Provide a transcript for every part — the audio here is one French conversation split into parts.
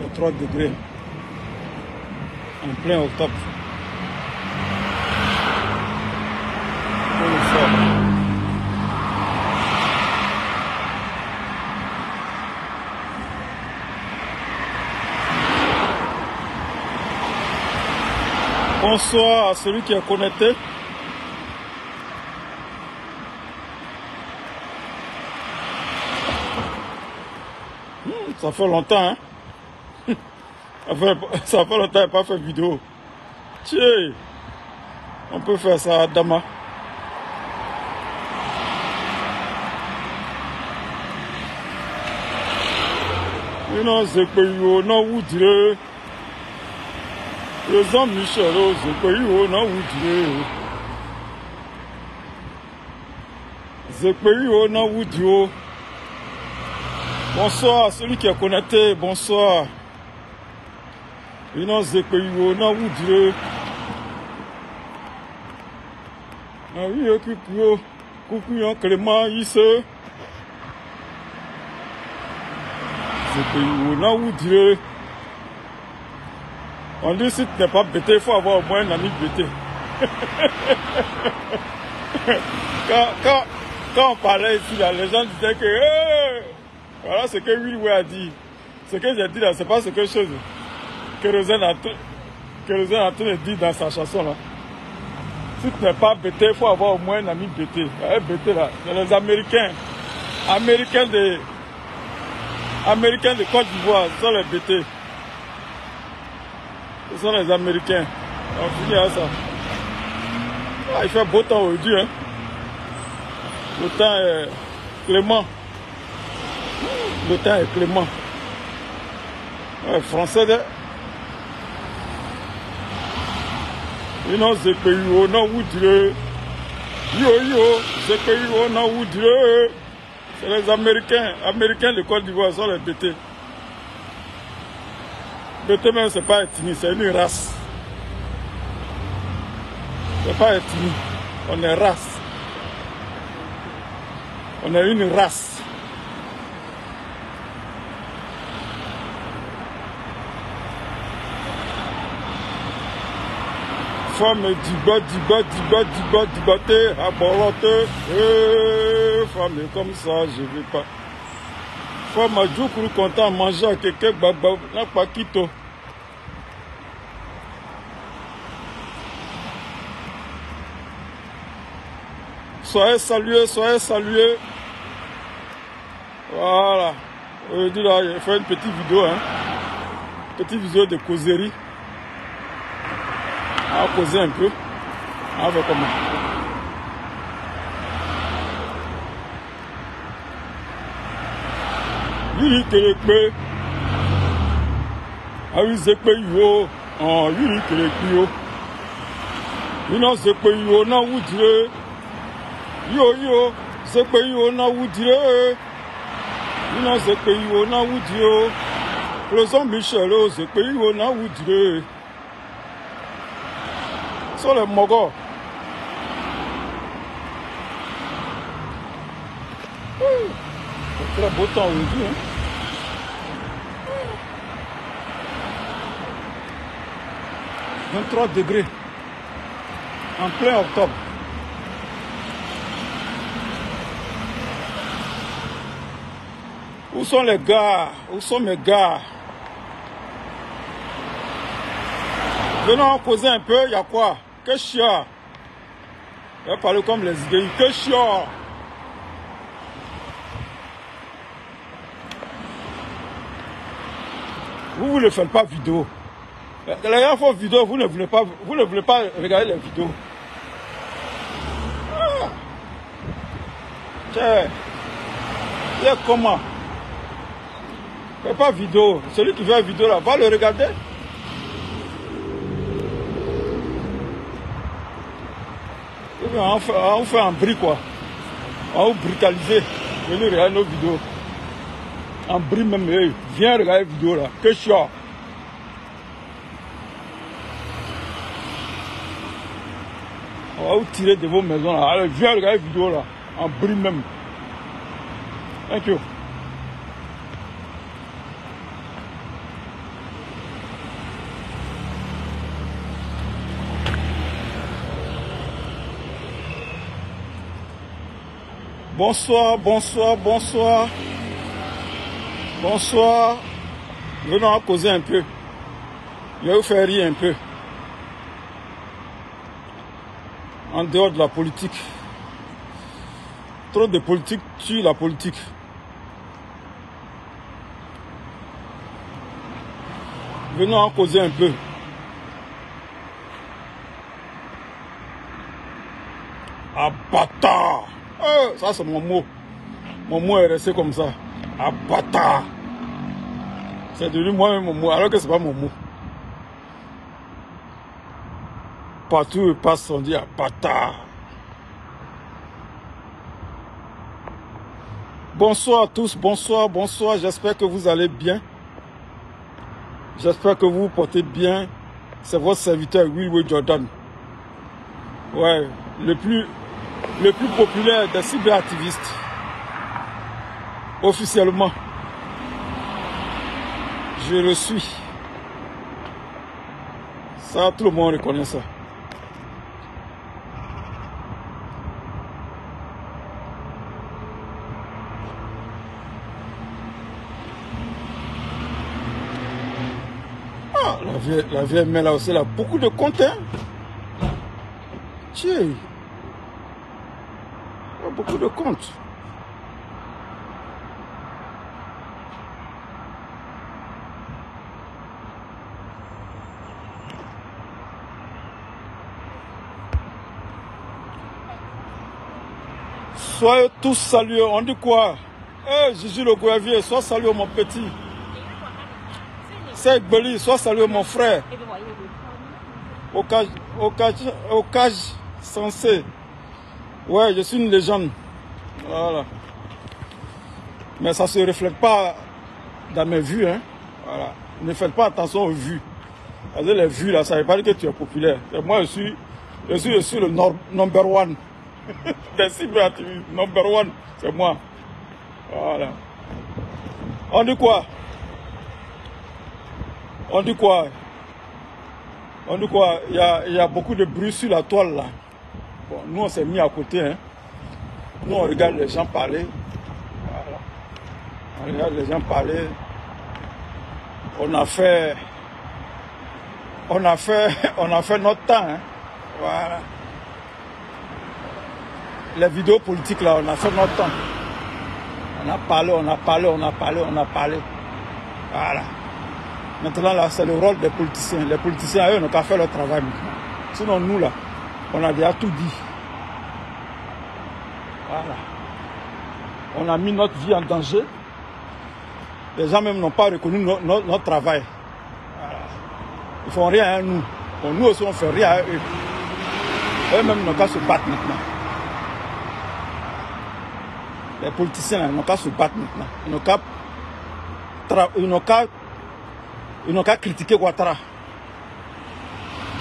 23 degrés. En plein octobre. Bonsoir à celui qui est connecté. Ça fait longtemps, hein? Ça fait longtemps que je n'ai pas fait vidéo. Tiens, on peut faire ça à Dama. Non, c'est que yo, non, vous direz. Le Jean-Michel, c'est que yo, non, vous direz. C'est que yo, non, vous direz. Bonsoir, celui qui est connecté, bonsoir. Non, c'est que yo, non, vous direz. Ah oui, coucou, Clément, ici. Là où Dieu. On dit si tu n'es pas bêté, il faut avoir au moins un ami bêté. quand on parlait ici, là, les gens disaient que voilà ce que Will a dit. Ce que j'ai dit là, c'est pas ce que chose Kérosène a tout dit dans sa chanson là. Si tu n'es pas bêté, il faut avoir au moins un ami bêté. Bêté là, c'est les Américains. Américains de Côte d'Ivoire, ce sont les BT. Ce sont les Américains. On finit à ça. Ah, il fait beau temps aujourd'hui. Hein. Le temps est clément. Le temps est clément. Ouais, français de... You know, c'est que you know où dire. Yo, c'est que you know où dire. C'est les Américains de Côte d'Ivoire, sont les BT. BT même, c'est pas ethnie, c'est une race. C'est pas ethnie, on est race. On est une race. Femme digoté, aborote, femme comme ça, je vais pas. Femme a du coup content à manger à quelqu'un, n'a pas quitté. Soyez salués, soyez salués. Voilà. Aujourd'hui là, j'ai fait une petite vidéo, hein. Petite vidéo de causerie. On va causer un peu. On va faire comment? Yuri Kelekpe. Ah oui, Zekpe yo. Oh, Yuri Kelekpe yo. Non, Zekpe yo, non, vous direz. Yo, Zekpe yo, non, vous direz. Non, Zekpe yo, non, vous direz. Le Jean-Michel, Zekpe yo, non, vous direz. Sur les Mogos. C'est très beau temps aujourd'hui. Hein? « 23 degrés. En plein octobre. Où sont les gars? Où sont mes gars? Venons causer un peu, il y a quoi? Que chiant. Je vais parler comme les idées. Que chiant. Vous ne faites pas vidéo. Les gars font vidéo, vous ne voulez pas regarder les vidéos. Ah. Tiens. C'est comment? Fais pas vidéo. Celui qui fait vidéo là, va le regarder. On fait un bris quoi. On va brutaliser. Venez regarder nos vidéos. En bris même. Hey, viens regarder les vidéos là. Que chiant. On va vous tirer de vos maisons là. Allez, viens regarder les vidéos là. En bris même. Thank you. Bonsoir, bonsoir, bonsoir. Bonsoir. Venons à causer un peu. Je vais vous faire rire un peu. En dehors de la politique. Trop de politique tue la politique. Venons en causer un peu. Abatard. Ça c'est mon mot. Mon mot est resté comme ça. Abatard. C'est devenu moi-même mon mot, alors que c'est pas mon mot. Partout où il passe, on dit abatard. Bonsoir à tous, bonsoir, bonsoir. J'espère que vous allez bien. J'espère que vous vous portez bien. C'est votre serviteur Will Jordan. Ouais, le plus populaire des cyberactivistes. Officiellement. Je le suis. Ça, tout le monde reconnaît ça. La vieille mère là aussi, elle a beaucoup de comptes. Hein? Tiens. Elle a beaucoup de comptes. Soyez tous salués. On dit quoi? Gigi le Gouavier, sois salué mon petit. C'est Beli, sois salué mon frère. Okaj Sensé. Ouais, je suis une légende. Voilà. Mais ça ne se reflète pas dans mes vues. Hein. Voilà. Ne faites pas attention aux vues. Parce que les vues, là, ça ne veut pas dire que tu es populaire. Et moi, je suis le number one. Des cyberactivistes, number one, c'est moi. Voilà. On dit quoi? On dit quoi? On dit quoi? Il y a beaucoup de bruit sur la toile là. Bon, nous on s'est mis à côté. Hein. Nous on regarde les gens parler. Voilà. On regarde les gens parler. On a fait notre temps. Hein. Voilà. Les vidéos politiques là, on a fait notre temps. On a parlé. Voilà. Maintenant, là, c'est le rôle des politiciens. Les politiciens, eux, n'ont qu'à faire leur travail maintenant. Sinon, nous, là, on a déjà tout dit. Voilà. On a mis notre vie en danger. Les gens même n'ont pas reconnu notre travail. Voilà. Ils font rien à nous. Bon, nous aussi, on ne fait rien à eux. Eux-mêmes n'ont qu'à se battre maintenant. Les politiciens, ils n'ont qu'à se battre maintenant. Ils n'ont qu'à critiquer Ouattara.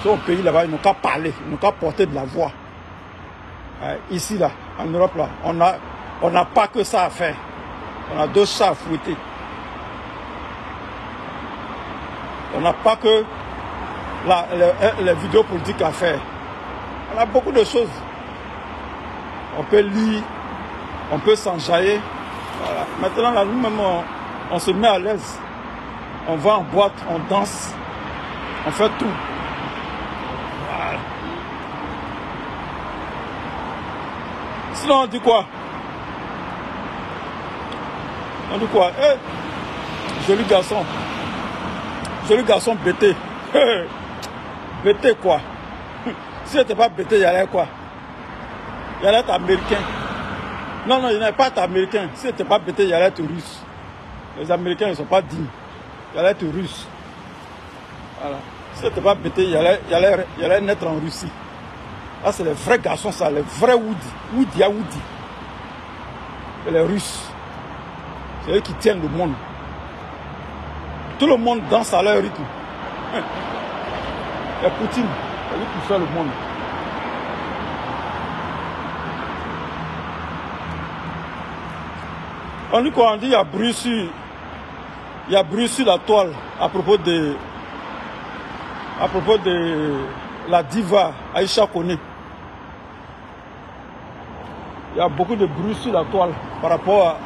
Son pays là-bas, ils n'ont qu'à parler, ils n'ont qu'à porter de la voix. Ici, là, en Europe, là, on n'a pas que ça à faire. On a deux chats à fouetter. On n'a pas que les vidéos politiques à faire. On a beaucoup de choses. On peut lire, on peut s'enjailler. Voilà. Maintenant, là, nous-mêmes, on se met à l'aise. On va en boîte, on danse, on fait tout. Voilà. Sinon, on dit quoi? On dit quoi? Joli garçon. Joli garçon bêté. Bêté quoi? Si je n'étais pas bêté, il y allait quoi? Il allait être américain. Non, il n'est pas américain. Si je n'étais pas bêté, il allait être russe. Les Américains, ils ne sont pas dignes. Il allait être russe. Voilà. Si n'était pas bêté, il allait naître en Russie. Là, c'est les vrais garçons, ça, les vrais Woody. Woody à Woody. Et les Russes. C'est eux qui tiennent le monde. Tout le monde danse à leur rythme. Et Poutine, c'est lui qui fait le monde. On dit quoi? On dit il y a bruit sur la toile à propos de la diva Aïcha Koné. Il y a beaucoup de bruit sur la toile par rapport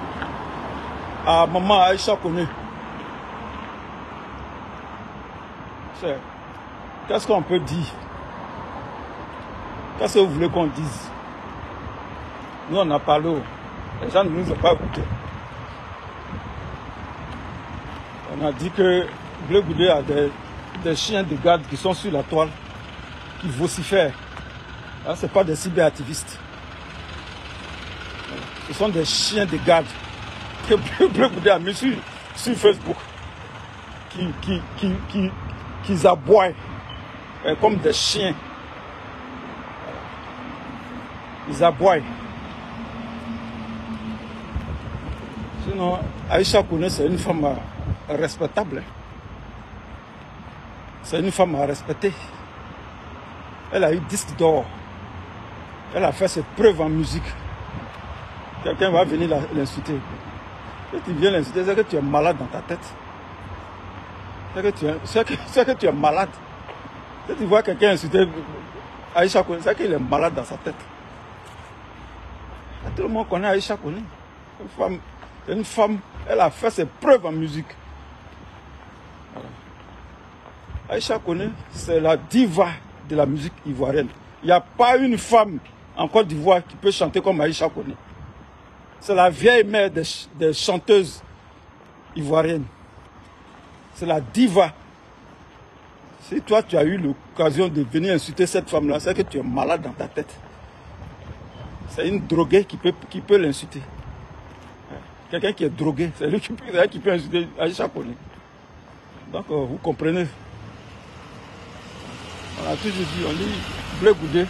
à maman Aïcha Koné. Qu'est-ce qu'on peut dire? Qu'est-ce que vous voulez qu'on dise? Nous, on a parlé. Les gens ne nous ont pas écoutés. On a dit que Blé Goudé a des chiens de garde qui sont sur la toile, qui vocifèrent. Ce ne sont pas des cyberactivistes. Ce sont des chiens de garde que Blé Goudé a mis sur Facebook, qui aboient comme des chiens. Ils aboient. Sinon, Aïcha Koné, c'est une femme respectable. C'est une femme à respecter. Elle a eu disque d'or. Elle a fait ses preuves en musique. Quelqu'un va venir l'insulter. Si tu viens l'insulter, c'est que tu es malade dans ta tête. C'est que tu es malade. Si tu vois quelqu'un insulter Aïcha Koné, c'est qu'il est malade dans sa tête. Tout le monde connaît Aïcha Koné. Une femme, elle a fait ses preuves en musique. Voilà. Aïcha Koné, c'est la diva de la musique ivoirienne. Il n'y a pas une femme en Côte d'Ivoire qui peut chanter comme Aïcha Koné. C'est la vieille mère des chanteuses ivoiriennes. C'est la diva. Si toi, tu as eu l'occasion de venir insulter cette femme-là, c'est que tu es malade dans ta tête. C'est une droguée qui peut l'insulter. Quelqu'un qui est drogué, c'est lui qui peut insulter Aïcha Koné. Donc, vous comprenez. On a toujours dit, on dit, Blé Goudé,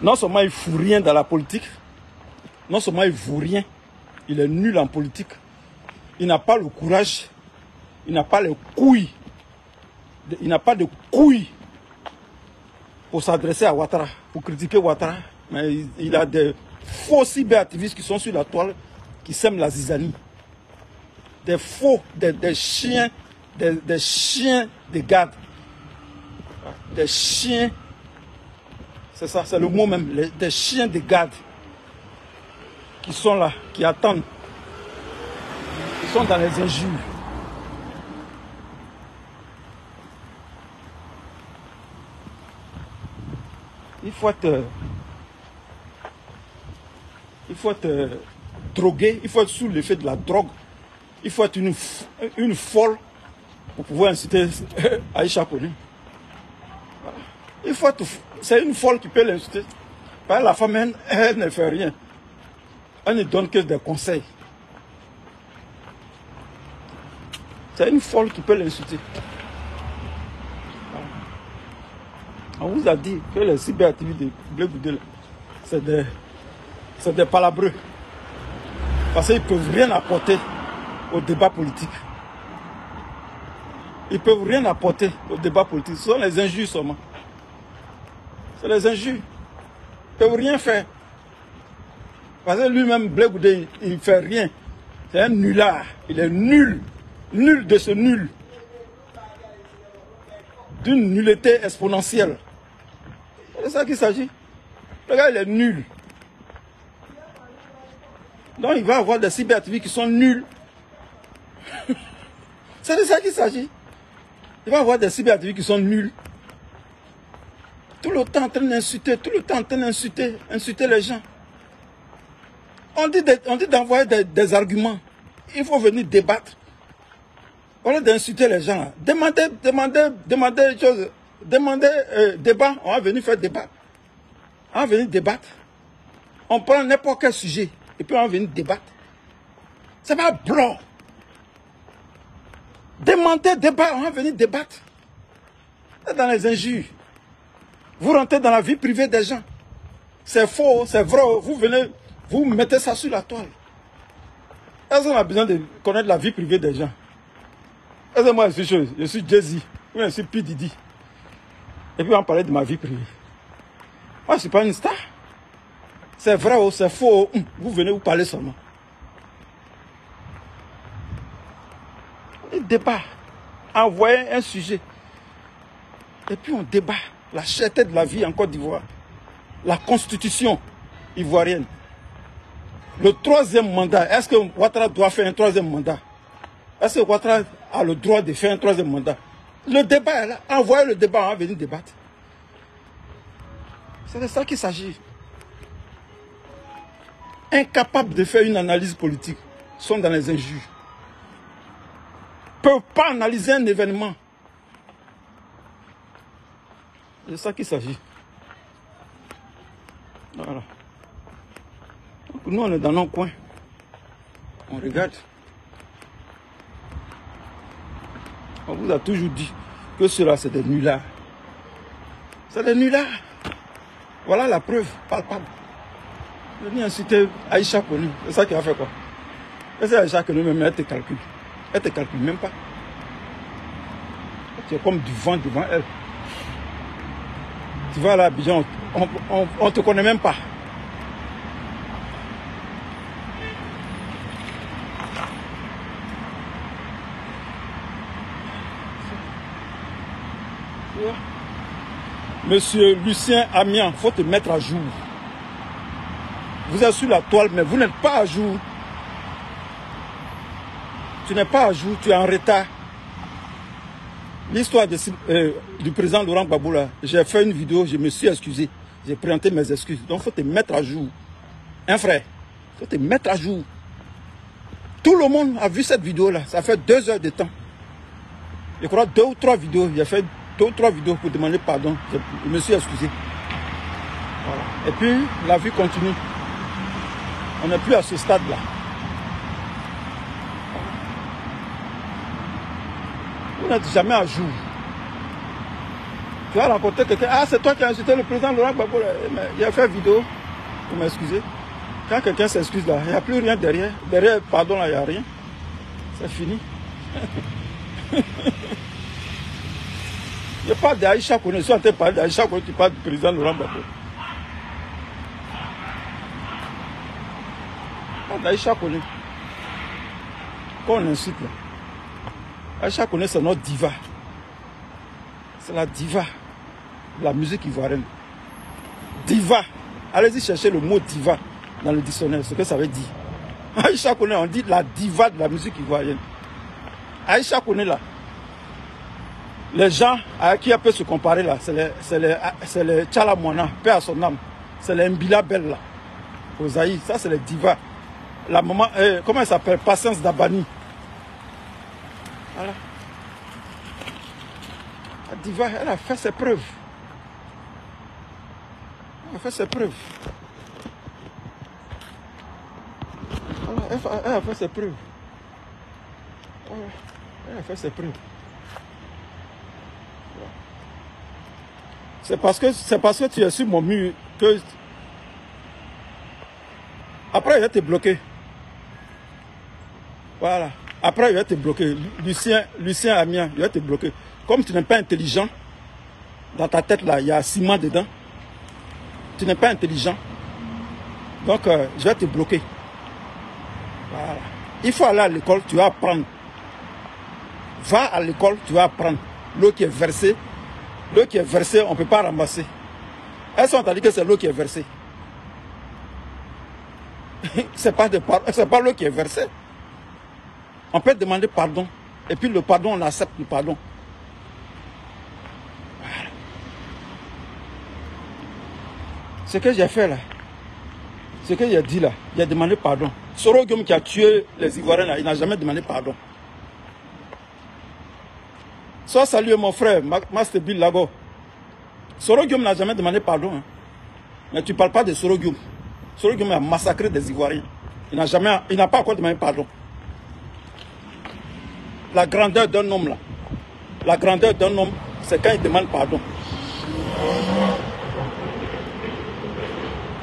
non seulement il ne fout rien dans la politique, non seulement il ne vaut rien, il est nul en politique. Il n'a pas le courage, il n'a pas les couilles, il n'a pas de couilles pour s'adresser à Ouattara, pour critiquer Ouattara. Mais il a des faux cyberactivistes qui sont sur la toile, qui sèment la zizanie. Des faux, des chiens, des chiens de garde. Des chiens, c'est ça, c'est le mot même, des chiens de garde qui sont là, qui attendent. Ils sont dans les injures. Il faut être drogué, il faut être sous l'effet de la drogue. Il faut être une folle pour pouvoir inciter Aïcha Koné. Voilà. C'est une folle qui peut l'insulter. La femme, elle ne fait rien. Elle ne donne que des conseils. C'est une folle qui peut l'insulter. On vous a dit que les cyberactivistes de Blé Goudé, c'est des palabreux. Parce qu'ils ne peuvent rien apporter au débat politique. Ils ne peuvent rien apporter au débat politique. Ce sont les injures seulement. C'est les injures. Ils ne peuvent rien faire. Parce que lui-même, Blé Goudé, il ne fait rien. C'est un nulard. Il est nul. Nul de ce nul. D'une nullité exponentielle. C'est de ça qu'il s'agit. Le gars, il est nul. Donc, il va avoir des cyberactivistes qui sont nuls. C'est de ça qu'il s'agit. Il va avoir des cyberactivistes qui sont nuls. Tout le temps en train d'insulter, insulter les gens. On dit d'envoyer des arguments. Il faut venir débattre. Au lieu d'insulter les gens, demandez des choses. Demandez débat, on va venir faire débat. On va venir débattre. On prend n'importe quel sujet et puis on va venir débattre. C'est pas blanc. Demandez débat, on va venir débattre. C'est dans les injures. Vous rentrez dans la vie privée des gens. C'est faux, c'est vrai. Vous venez, vous mettez ça sur la toile. Est-ce qu'on a besoin de connaître la vie privée des gens? Est-ce que moi je suis Jay-Z, ou je suis P. Diddy. Et puis on parlait de ma vie privée. Moi je ne suis pas une star. C'est vrai ou c'est faux, vous venez vous parler seulement. Un débat. Envoyer un sujet. Et puis on débat. La cherté de la vie en Côte d'Ivoire. La constitution. ivoirienne. Le troisième mandat, est-ce que Ouattara doit faire un troisième mandat? Est-ce que Ouattara a le droit de faire un troisième mandat? Le débat est là. Envoyez le débat, on va venir débattre. C'est de ça qu'il s'agit. Incapables de faire une analyse politique, sont dans les injures. Ne peuvent pas analyser un événement. C'est de ça qu'il s'agit. Voilà. Donc nous, on est dans nos coins. On regarde. On vous a toujours dit que cela, c'est des nullards. C'est des nullards. Voilà la preuve palpable. Je viens inciter Aïcha Kone. C'est ça qui a fait quoi? Et c'est Aïcha Kone, même elle te calcule. Elle te calcule même pas. Tu es comme du vent devant elle. Tu vas là à Abidjan, on ne te connaît même pas. Monsieur Lucien Amian, il faut te mettre à jour. Vous êtes sur la toile, mais vous n'êtes pas à jour. Tu n'es pas à jour, tu es en retard. L'histoire du président Laurent Gbagbo, j'ai fait une vidéo, je me suis excusé. J'ai présenté mes excuses. Donc il faut te mettre à jour. Hein frère? Il faut te mettre à jour. Tout le monde a vu cette vidéo-là. Ça fait 2 heures de temps. Je crois 2 ou 3 vidéos. J'ai fait 2 ou 3 vidéos pour demander pardon. Je me suis excusé. Voilà. Et puis, la vie continue. On n'est plus à ce stade-là. Vous n'êtes jamais à jour. Tu vas rencontrer quelqu'un. Ah, c'est toi qui as insulté le président Laurent Gbagbo. Il a fait vidéo pour m'excuser. Quand quelqu'un s'excuse là, il n'y a plus rien derrière. Derrière, pardon, là, il n'y a rien. C'est fini. Je parle d'Aïcha Kone. Je suis en train de parler d'Aïcha Kone. Tu parles du président Laurent Gbagbo. Aïcha Kone. Quand on insulte là. Aïcha Kone, c'est notre diva. C'est la diva de la musique ivoirienne. Diva. Allez-y chercher le mot diva dans le dictionnaire, ce que ça veut dire. Aïcha Kone, on dit la diva de la musique ivoirienne. Aïcha Kone là. Les gens à qui elle peut se comparer là, c'est les Tchalamouana, paix à son âme. C'est les Mbila Belle là. Ozaï, ça c'est les divas. La maman, comment elle s'appelle? Patience Dabani. Voilà. La diva, elle a fait ses preuves. Elle a fait ses preuves. Voilà, elle a fait ses preuves. Voilà. Elle a fait ses preuves. C'est parce que tu es sur mon mur que... Après, il va te bloquer. Voilà. Après, il va te bloquer. Lucien Amian, il va te bloquer. Comme tu n'es pas intelligent, dans ta tête, là, il y a ciment dedans. Tu n'es pas intelligent. Donc, je vais te bloquer. Voilà. Il faut aller à l'école, tu vas apprendre. Va à l'école, tu vas apprendre. L'eau qui est versée, on ne peut pas ramasser. Est-ce qu'on t'a dit que c'est l'eau qui est versée? C'est pas l'eau qui est versée. On peut demander pardon. Et puis le pardon, on accepte le pardon. Voilà. Ce que j'ai fait là, ce que j'ai dit là, il a demandé pardon. Soro Guillaume qui a tué les Ivoiriens là, il n'a jamais demandé pardon. Sois salué mon frère, Master Bill Lago. Soro Guillaume n'a jamais demandé pardon. Hein. Mais tu ne parles pas de Soro Guillaume. Soro Guillaume a massacré des Ivoiriens. Il n'a pas encore demandé pardon. La grandeur d'un homme là. La grandeur d'un homme, c'est quand il demande pardon.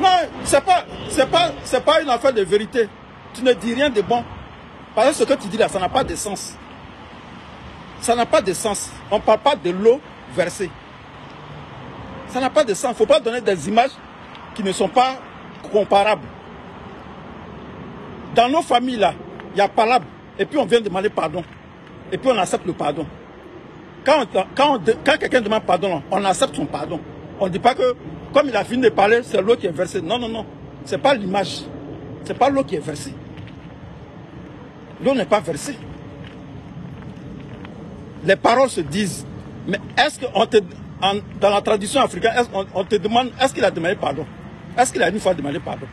Non, c'est pas une affaire de vérité. Tu ne dis rien de bon. Parce que ce que tu dis là, ça n'a pas de sens. Ça n'a pas de sens. On ne parle pas de l'eau versée. Ça n'a pas de sens. Il ne faut pas donner des images qui ne sont pas comparables. Dans nos familles là, il y a palabre. Et puis on vient demander pardon. Et puis on accepte le pardon. Quand quelqu'un demande pardon, on accepte son pardon. On ne dit pas que, comme il a fini de parler, c'est l'eau qui est versée. Non, non, non. Ce n'est pas l'image. Ce n'est pas l'eau qui est versée. L'eau n'est pas versée. Les paroles se disent. Mais est-ce que dans la tradition africaine, on te demande, est-ce qu'il a demandé pardon? Est-ce qu'il a une fois demandé pardon?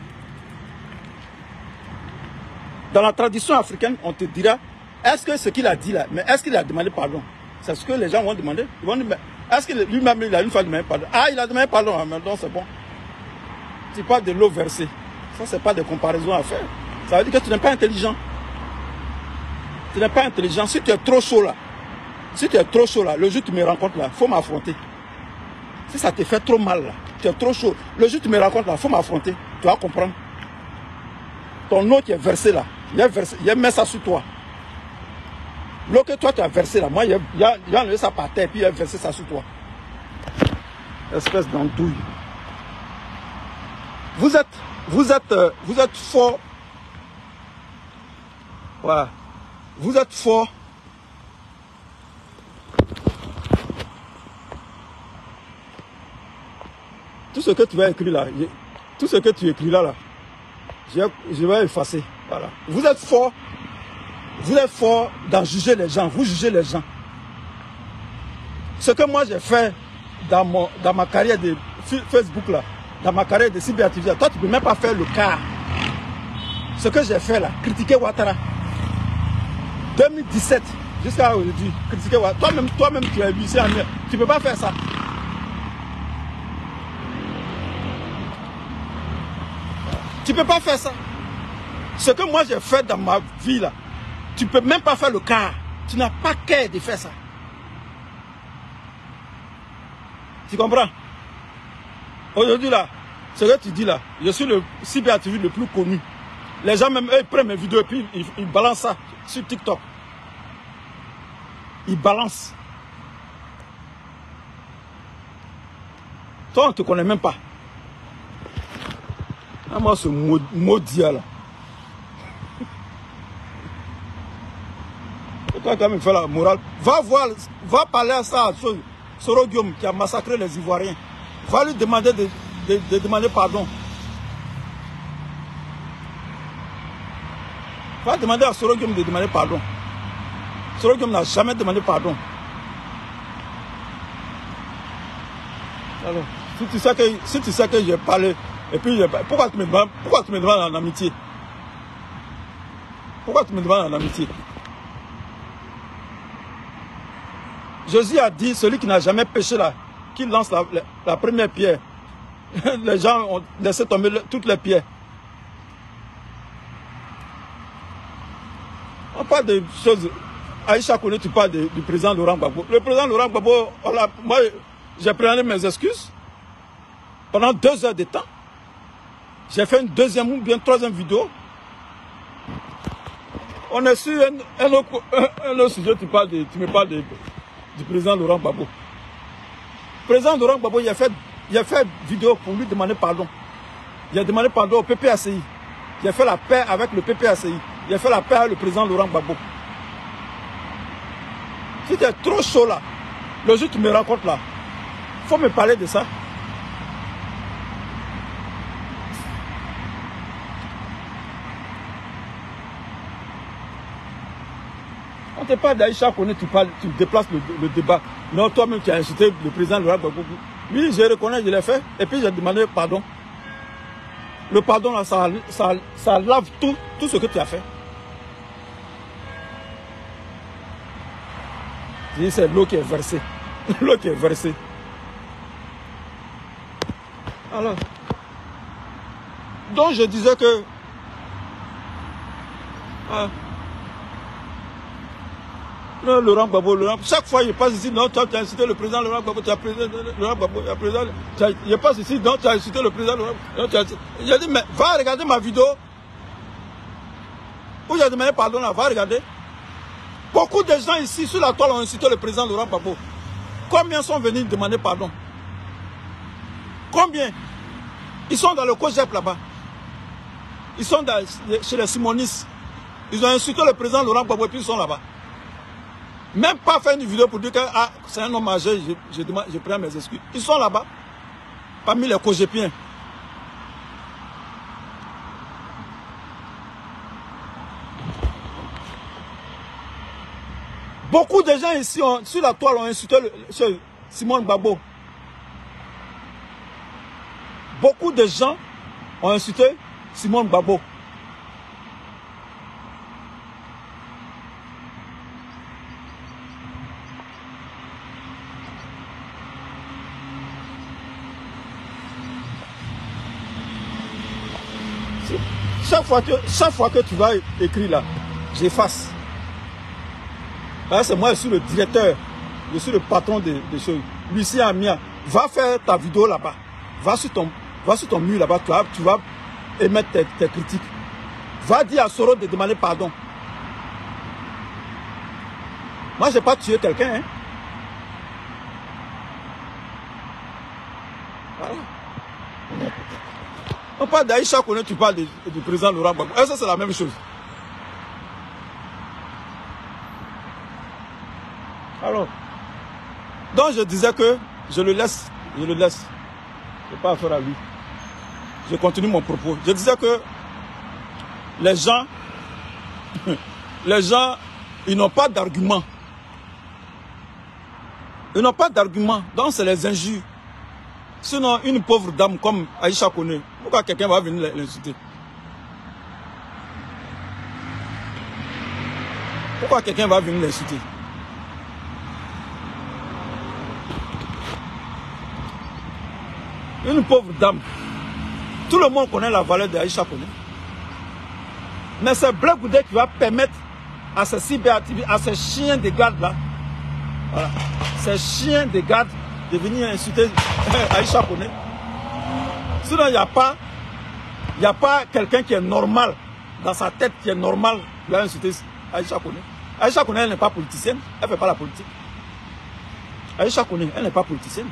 Dans la tradition africaine, on te dira, est-ce que ce qu'il a dit là, mais est-ce qu'il a demandé pardon? C'est ce que les gens vont demander. Ils vont dire, mais est-ce que lui-même, il a une fois demandé pardon? Ah, il a demandé pardon, mais donc c'est bon. Tu parles de l'eau versée. Ça, ce n'est pas de comparaison à faire. Ça veut dire que tu n'es pas intelligent. Tu n'es pas intelligent. Si tu es trop chaud là, le jour où tu me rencontres là, il faut m'affronter. Si ça te fait trop mal là, tu es trop chaud. Le jour où tu me rencontres là, il faut m'affronter. Tu vas comprendre. Ton eau qui est versée là, il met ça sur toi. L'eau que toi tu as versée là, moi il a enlevé ça par terre, puis il a versé ça sur toi. Espèce d'andouille. Vous êtes fort. Voilà. Vous êtes fort. Tout ce que tu vas écrire là, tout ce que tu écris là, je vais effacer. Voilà. Vous êtes fort. Vous êtes fort dans juger les gens. Vous jugez les gens. Ce que moi j'ai fait dans ma carrière de Facebook là, dans ma carrière de cyberactivité, toi tu ne peux même pas faire le quart. Ce que j'ai fait là, critiquer Ouattara. 2017 jusqu'à aujourd'hui, critiquer Ouattara. Toi-même tu es lycéen, tu ne peux pas faire ça. Tu ne peux pas faire ça. Ce que moi j'ai fait dans ma vie là, tu ne peux même pas faire le quart. Tu n'as pas qu'à de faire ça. Tu comprends? Aujourd'hui là, ce que tu dis là, je suis le cyberactiviste le plus connu. Les gens même, eux, ils prennent mes vidéos et puis ils balancent ça sur TikTok. Ils balancent. Toi, on ne te connaît même pas. Ah, moi, ce maudit là. Quand tu me fais la morale, va parler à ça à Soro Guillaume qui a massacré les Ivoiriens. Va lui demander de demander pardon. Va demander à Soro Guillaume de demander pardon. Soro Guillaume n'a jamais demandé pardon. Alors, si tu sais que j'ai parlé, et puis pourquoi tu me demandes en amitié? Pourquoi tu me demandes en amitié? Jésus a dit, celui qui n'a jamais péché là, qui lance la première pierre. Les gens ont laissé tomber toutes les pierres. On parle de choses. Aïcha Kone, tu parles du président Laurent Gbagbo. Le président Laurent Gbagbo, moi, j'ai pris mes excuses. Pendant 2 heures de temps. J'ai fait une deuxième ou bien troisième vidéo. On est sur un autre sujet, tu me parles du président Laurent Gbagbo. Le président Laurent Gbagbo, il a fait vidéo pour lui demander pardon. Il a demandé pardon au PPACI. Il a fait la paix avec le PPACI. Il a fait la paix avec le président Laurent Gbagbo. Si tu es trop chaud là, le jour où tu me rencontres là, il faut me parler de ça. On te parle d'Aïcha Kone, tu déplaces le débat. Non, toi-même tu as insulté le président Laurent Gbagbo. Oui, je reconnais, je l'ai fait. Et puis j'ai demandé pardon. Le pardon, là, ça lave tout ce que tu as fait. C'est l'eau qui est versée. L'eau qui est versée. Alors, donc je disais que Laurent Gbagbo, chaque fois il passe ici, non, tu as incité le président Laurent Gbagbo, tu as président Laurent Gbagbo, il passe ici, non, tu as incité le président Laurent Gbagbo. J'ai dit, mais va regarder ma vidéo où j'ai demandé pardon là, va regarder. Beaucoup de gens ici sur la toile ont incité le président Laurent Gbagbo. Combien sont venus demander pardon? Combien? Ils sont dans le COGEP là-bas. Ils sont chez les Simonistes. Ils ont insulté le président Laurent Gbagbo et puis ils sont là-bas. Même pas faire une vidéo pour dire que c'est un homme âgé, je prends mes excuses. Ils sont là-bas, parmi les COGEPiens. Beaucoup de gens ici, sur la toile, ont insulté Simone Gbagbo. Beaucoup de gens ont insulté Simone Gbagbo. Chaque fois que tu vas écrire là, j'efface. C'est moi, je suis le directeur, je suis le patron des choses. Lucien Amia, va faire ta vidéo là-bas. Va sur ton mur là-bas, tu vas émettre tes critiques. Va dire à Soro de demander pardon. Moi, je n'ai pas tué quelqu'un. Hein. Voilà. On parle d'Aïcha Koné, tu parles du président Laurent Gbagbo. Ça, c'est la même chose. Alors, donc je disais que je le laisse. Je n'ai pas affaire à lui. Je continue mon propos. Je disais que les gens, ils n'ont pas d'argument. Ils n'ont pas d'argument. Donc, c'est les injures. Sinon, une pauvre dame comme Aïcha Koné, pourquoi quelqu'un va venir l'insulter? Pourquoi quelqu'un va venir l'insulter? Une pauvre dame. Tout le monde connaît la valeur d'Aïcha Koné. Mais c'est Blé Goudé qui va permettre à ces cyberactivistes, à ces chiens de garde là, voilà, ces chiens de garde de venir insulter Aïcha Koné. Sinon, il n'y a pas quelqu'un qui est normal, dans sa tête qui est normal, qui va insulter Aïcha Koné. Aïcha Koné, elle n'est pas politicienne, elle ne fait pas la politique. Aïcha Koné, elle n'est pas politicienne,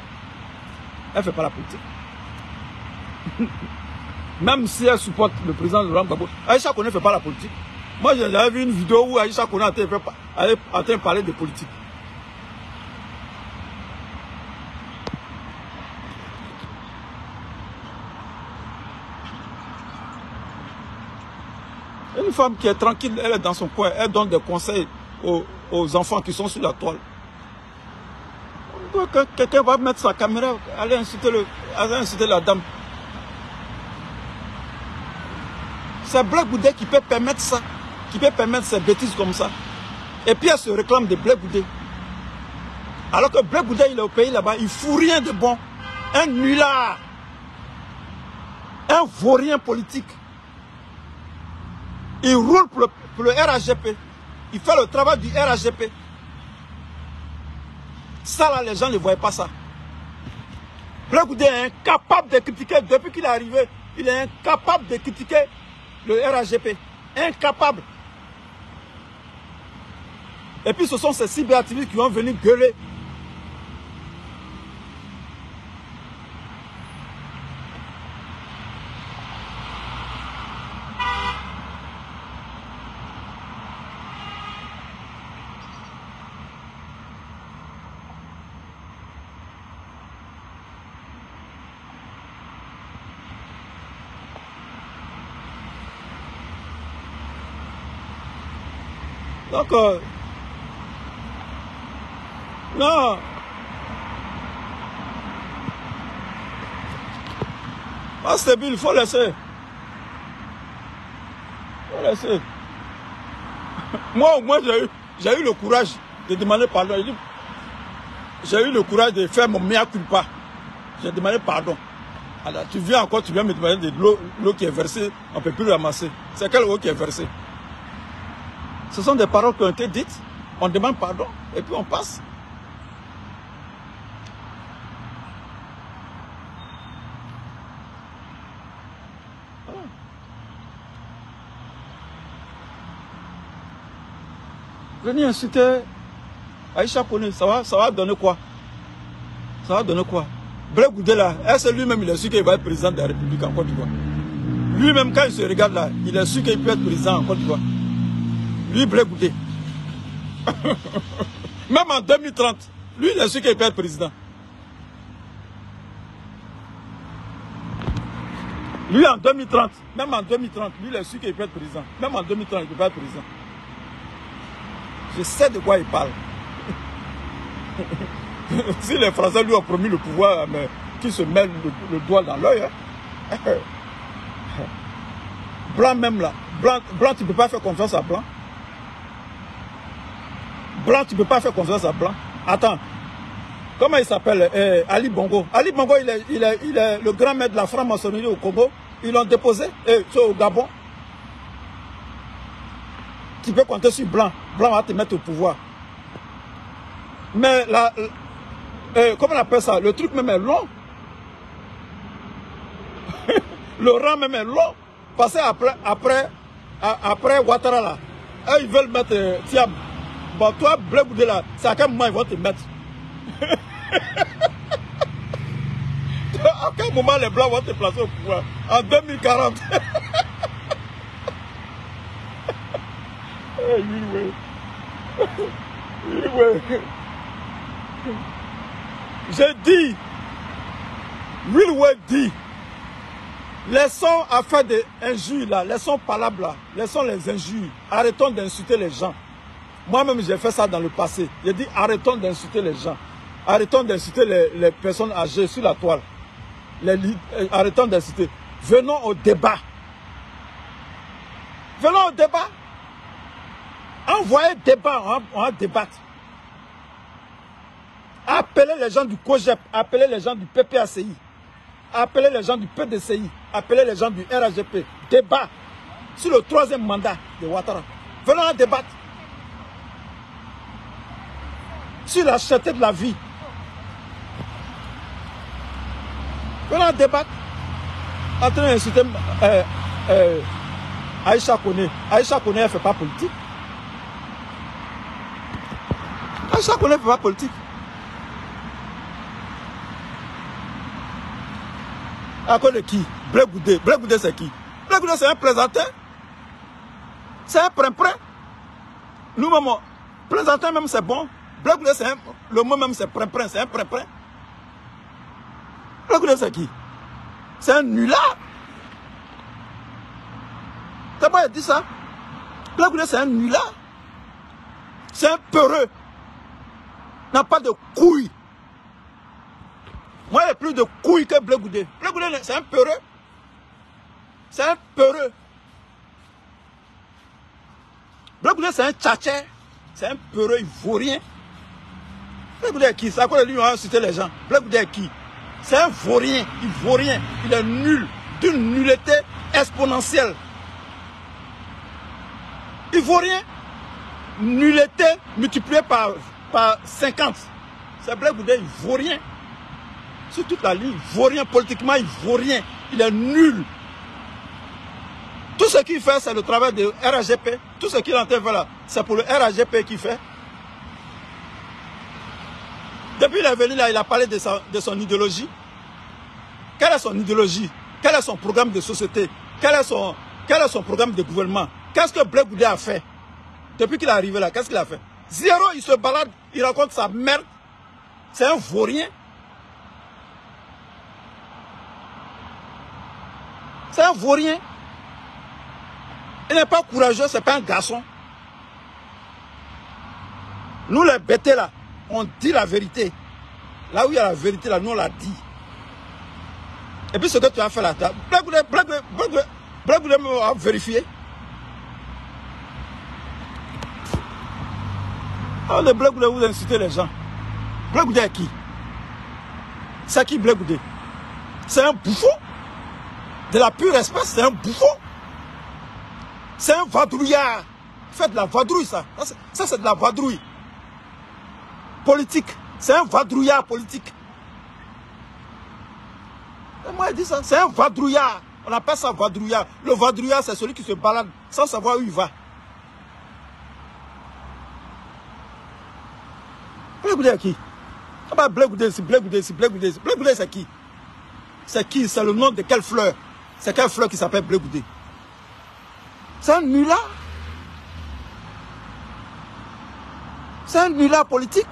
elle ne fait pas la politique. Même si elle supporte le président Laurent Gbagbo, Aïcha Koné ne fait pas la politique. Moi, j'avais vu une vidéo où Aïcha Koné était en train de parler de politique. Une femme qui est tranquille, elle est dans son coin, elle donne des conseils aux enfants qui sont sur la toile. Quelqu'un va mettre sa caméra, aller insulter la dame. C'est Blé Goudé qui peut permettre ça, qui peut permettre ces bêtises comme ça. Et puis elle se réclame de Blé Goudé. Alors que Blé Goudé, il est au pays là-bas, il ne fout rien de bon. Un nulard. Un vaurien politique. Il roule pour le RAGP. Il fait le travail du RAGP. Ça là, les gens ne voyaient pas ça. Blé Goudé est incapable de critiquer, depuis qu'il est arrivé, il est incapable de critiquer le RAGP. Incapable. Et puis ce sont ces cyberactivistes qui vont venir gueuler. Donc, non. C'est bien, il faut laisser. Il faut laisser. Moi, au moins, j'ai eu le courage de demander pardon. J'ai eu le courage de faire mon mea culpa. J'ai demandé pardon. Alors, tu viens me demander de l'eau qui est versée, on ne peut plus ramasser. C'est quelle eau qui est versée? Ce sont des paroles qui ont été dites, on demande pardon et puis on passe. Voilà. Venir insulter Aïcha Koné, ça va donner quoi? Ça va donner quoi? Blé Goudé là, est-ce que lui-même il est sûr qu'il va être président de la République en Côte d'Ivoire? Lui-même quand il se regarde là, il est sûr qu'il peut être président en Côte d'Ivoire. Lui, Blé Goudé. Même en 2030, lui, il est sûr qu'il peut être président. Lui, en 2030, même en 2030, lui, il est sûr qu'il peut être président. Même en 2030, il peut pas être président. Je sais de quoi il parle. Si les Français lui ont promis le pouvoir, mais qu'ils se mettent le doigt dans l'œil. Hein. Blanc même là. Blanc, tu ne peux pas faire confiance à Blanc. Blanc, tu ne peux pas faire confiance à Blanc. Attends. Comment il s'appelle? Ali Bongo. Ali Bongo, il est le grand maître de la franc-maçonnerie au Congo. Ils l'ont déposé au Gabon. Tu peux compter sur Blanc. Blanc va te mettre au pouvoir. Mais là, comment on appelle ça? Le truc même est long. Le rang même est long. Parce après Ouattara là, eux, ils veulent mettre Thiam. Bon, toi, Blé Goudé là, c'est à quel moment ils vont te mettre? À quel moment les Blancs vont te placer au pouvoir? En 2040. J'ai dit, Will Wade dit, laissons à faire des injures là, laissons palables là, laissons les injures, arrêtons d'insulter les gens. Moi-même j'ai fait ça dans le passé. J'ai dit arrêtons d'insulter les gens, arrêtons d'insulter les personnes âgées sur la toile. Arrêtons d'insulter. Venons au débat. Venons au débat. Envoyez débat, on va débattre. Appelez les gens du COGEP, appelez les gens du PPACI, appelez les gens du PDCI, appelez les gens du RAGP. Débat sur le 3e mandat de Ouattara. Venons en débattre. Sur la cherté de la vie. Venons en débattre. En train d'insulter Aïcha Kone. Aïcha Kone, elle ne fait pas politique. Aïcha Kone ne fait pas politique. À cause de qui? Blé Goudé. Blé Goudé, c'est qui? Blé Goudé, c'est un plaisantin. C'est un prin-prin. Nous-mêmes, plaisantin même, c'est bon. Blé Goudé, c'est un... Le mot même, c'est prin-prin. C'est un prin-prin. Blé Goudé, c'est qui? C'est un nulard. T'as pas dit ça? Blé Goudé, c'est un nulard. C'est un peureux. N'a pas de couilles. Moi, il y a plus de couilles que Blé Goudé. Blé Goudé, c'est un peureux. C'est un peureux. Blé Goudé, c'est un tchatcher. C'est un peureux ivoirien. Blé Goudé est qui? C'est à quoi lui on a cité les gens. Blé Goudé est qui? C'est un vaurien, ivoirien. Il est nul, d'une nullité exponentielle. Ivoirien, nullité multipliée par 50. C'est Blé Goudé ivoirien. Sur toute la ligne, ivoirien, politiquement ivoirien. Il est nul. Tout ce qu'il fait, c'est le travail de RAGP. Tout ce qu'il est en train de faire là, c'est pour le RAGP qu'il fait. Depuis qu'il est venu là, il a parlé de son idéologie. Quelle est son idéologie? Quel est son programme de société? Quel est son programme de gouvernement? Qu'est-ce que Blé Goudé a fait? Depuis qu'il est arrivé là, qu'est-ce qu'il a fait? Zéro, il se balade, il raconte sa merde. C'est un vaurien. C'est un vaurien. Il n'est pas courageux, ce n'est pas un garçon. Nous les bêtés là, on dit la vérité. Là où il y a la vérité, là, nous on l'a dit. Et puis ce que tu as fait là, Blé Goudé a vérifié. Ah, le Blé Goudé, vous insultez les gens. Blé Goudé est qui? C'est qui Blé Goudé? C'est un bouffon. De la pure espèce, c'est un bouffon. C'est un vadrouillard. Faites de la vadrouille, ça. Ça, c'est de la vadrouille. Politique. C'est un vadrouillard politique. Et moi, je dis ça. C'est un vadrouillard. On appelle ça vadrouillard. Le vadrouillard, c'est celui qui se balade sans savoir où il va. Blé Goudé, c'est qui? Ah bah, Blé Goudé, c'est Blé Goudé, c'est Blé Goudé. Blé Goudé, c'est qui? C'est qui? C'est le nom de quelle fleur? C'est quelle fleur qui s'appelle Blé Goudé? C'est un nulard. C'est un nulard politique.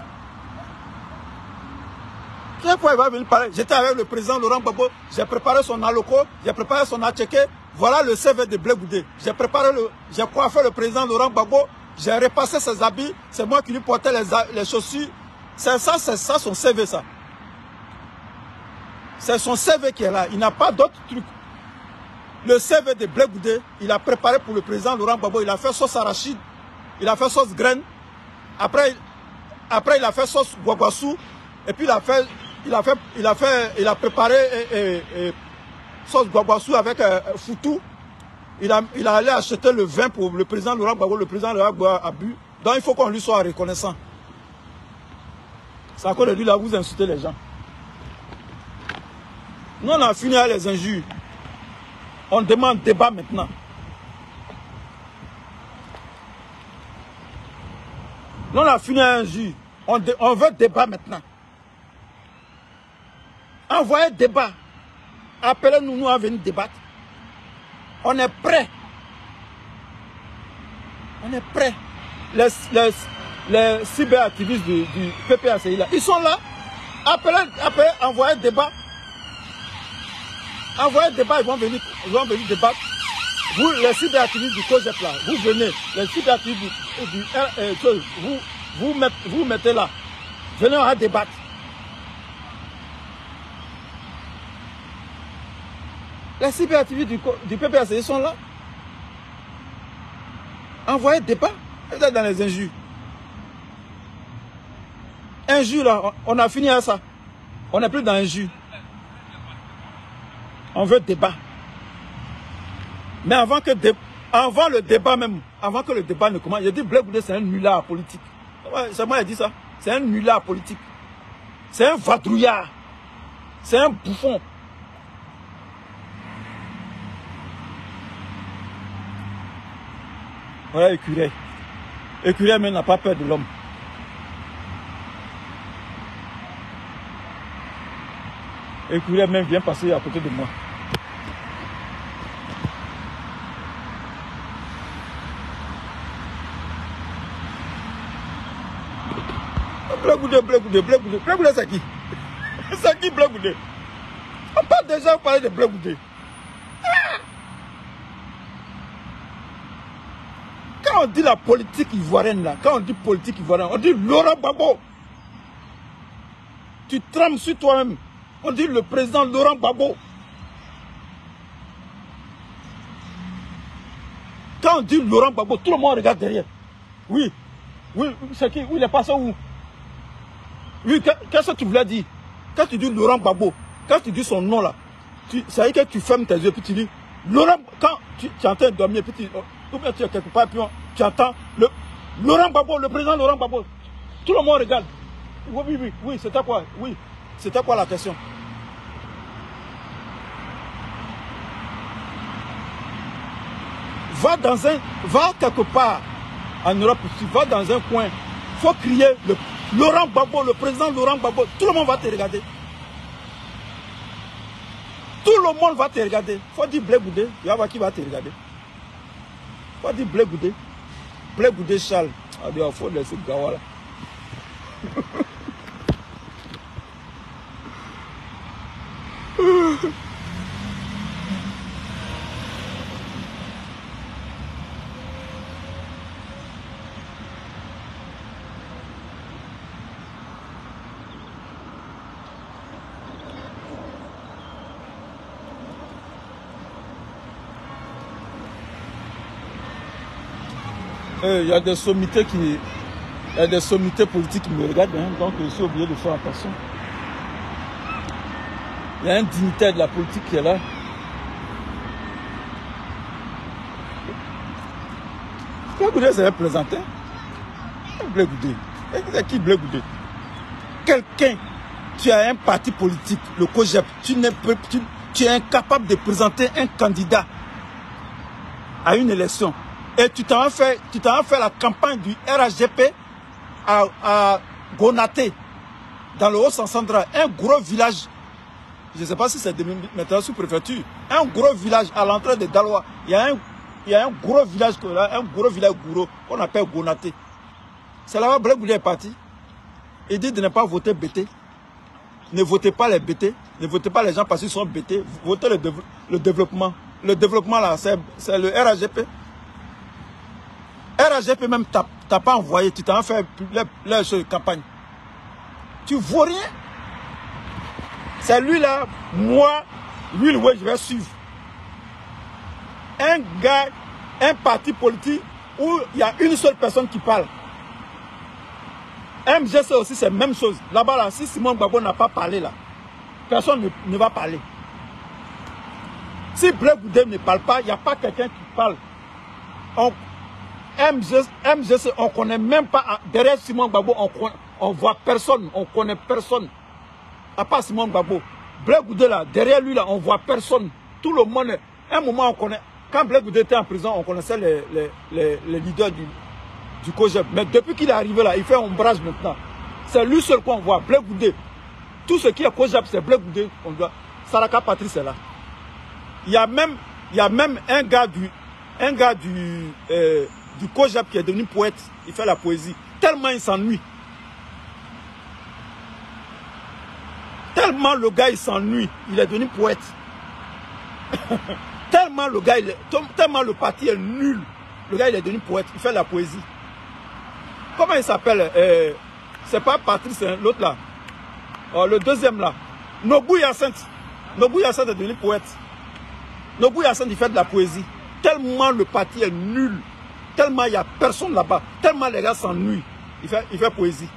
Chaque fois il va venir parler. J'étais avec le président Laurent Gbagbo, j'ai préparé son alloco, j'ai préparé son atchéké. Voilà le CV de Blé Goudé. J'ai coiffé le président Laurent Gbagbo, j'ai repassé ses habits. C'est moi qui lui portais les chaussures C'est ça son CV, ça. C'est son CV qui est là. Il n'a pas d'autre truc. Le CV de Blé Goudé, il a préparé pour le président Laurent Gbagbo. Il a fait sauce arachide. Il a fait sauce graine. Après il a fait sauce guaguassou. Et puis il a préparé sauce guaguassou avec foutou. Il a allé acheter le vin pour le président Laurent Gbagbo. Le président Laurent Gbagbo a bu. Donc il faut qu'on lui soit reconnaissant. C'est à cause de lui là, vous insultez les gens. Nous on a fini avec les injures. On demande débat maintenant. Nous on a fini avec injures. On veut débat maintenant. Envoyez débat. Appelez-nous, nous à venir débattre. On est prêts. On est prêts. Les cyberactivistes du PPACI là, ils sont là. Appelez, envoyez débat. Envoyez débat, ils vont venir débattre. Vous, les cyberactivistes du COGEP là, vous venez. Les cyberactivistes vous mettez là. Venez, on va débattre. Les cyberactivistes du PPACI, ils sont là. Envoyez débat. Vous êtes dans les injures. Injures là, on a fini à ça. On n'est plus dans injures. On veut débat. Mais avant le débat même, avant que le débat ne commence, j'ai dit Blé Goudé c'est un nulard politique. C'est moi qui ai dit ça. C'est un nulard politique. C'est un vadrouillard. C'est un bouffon. Voilà Écureuil. Écureuil même n'a pas peur de l'homme. Écureuil même vient passer à côté de moi. Blé Goudé, c'est qui? C'est qui Blé Goudé? On peut déjà parler de Blé Goudé. Quand on dit la politique ivoirienne là, quand on dit politique ivoirienne, on dit Laurent Gbagbo. Tu trembles sur toi-même. On dit le président Laurent Gbagbo. Quand on dit Laurent Gbagbo, tout le monde regarde derrière. Oui, c'est qui? Oui, il est passé où? Oui, qu'est-ce que tu voulais dire? Quand tu dis Laurent Gbagbo, quand tu dis son nom là, ça veut dire que tu fermes tes yeux, puis tu dis Laurent, quand tu es en train de dormir, puis tu es quelque part, puis tu entends Laurent Gbagbo, le président Laurent Gbagbo. Tout le monde regarde. Oui, c'était quoi? Oui, c'était quoi la question? Va quelque part en Europe, tu vas dans un coin, il faut crier Laurent Gbagbo, le président Laurent Gbagbo. Tout le monde va te regarder. Tout le monde va te regarder. Il faut dire Blé Goudé, il va voir qui va te regarder. Il faut dire Blé Goudé. Blé Goudé Charles. Il faut laisser Gawa là. Il y a des sommités politiques qui me regardent, hein, donc je suis obligé de faire attention. Il y a un dignitaire de la politique qui est là. Blé Goudé, c'est un plaisantin. Blé Goudé. C'est qui Blé Goudé? Quelqu'un, tu as un parti politique, le COGEP, tu es incapable de présenter un candidat à une élection. Et tu t'en as fait la campagne du RHGP à Gonaté, dans le Haut-Central, un gros village. Je ne sais pas si c'est maintenant sous-préfecture. Un gros village à l'entrée de Daloa. Il y a un gros village, gros, qu'on appelle Gonaté. C'est là-bas Blé Goudé est parti. Il dit de ne pas voter BT. Ne votez pas les BT. Ne votez pas les gens parce qu'ils sont BT. Votez le développement. Le développement là, c'est le RHGP. RHGP même t'as pas envoyé, tu t'en fait leur campagne. Tu vaux rien. C'est lui là, moi, lui, ouais, je vais suivre. Un gars, un parti politique où il y a une seule personne qui parle. MGC aussi, c'est la même chose. Là-bas, là, si Simon Gbagbo n'a pas parlé, là, personne ne va parler. Si Blaise Goudé ne parle pas, il n'y a pas quelqu'un qui parle. MGC, on ne connaît même pas. Derrière Simon Gbagbo, on ne voit personne. On ne connaît personne. À part Simon Gbagbo. Blaise Goudé, là, derrière lui, là, on ne voit personne. Tout le monde, à un moment, on connaît. Quand Blaise Goudé était en prison, on connaissait les leaders du COJEP. Mais depuis qu'il est arrivé là, il fait ombrage maintenant. C'est lui seul qu'on voit, Blaise Goudé. Tout ce qui est COJEP, c'est Blaise Goudé qu'on doit. Saraka Patrice est là. Il y a même un gars du COJEP qui est devenu poète. Il fait la poésie. Tellement il s'ennuie. Tellement le gars il s'ennuie. Il est devenu poète. Tellement le gars, tellement le parti est nul. Le gars il est devenu poète. Il fait la poésie. Comment il s'appelle? C'est pas Patrice, hein, l'autre là. Le deuxième là. Nobou Hyacinthe. Nobou Hyacinthe est devenu poète. Nobou Hyacinthe il fait de la poésie. Tellement le parti est nul. Tellement il n'y a personne là-bas. Tellement les gars s'ennuient. Il fait poésie.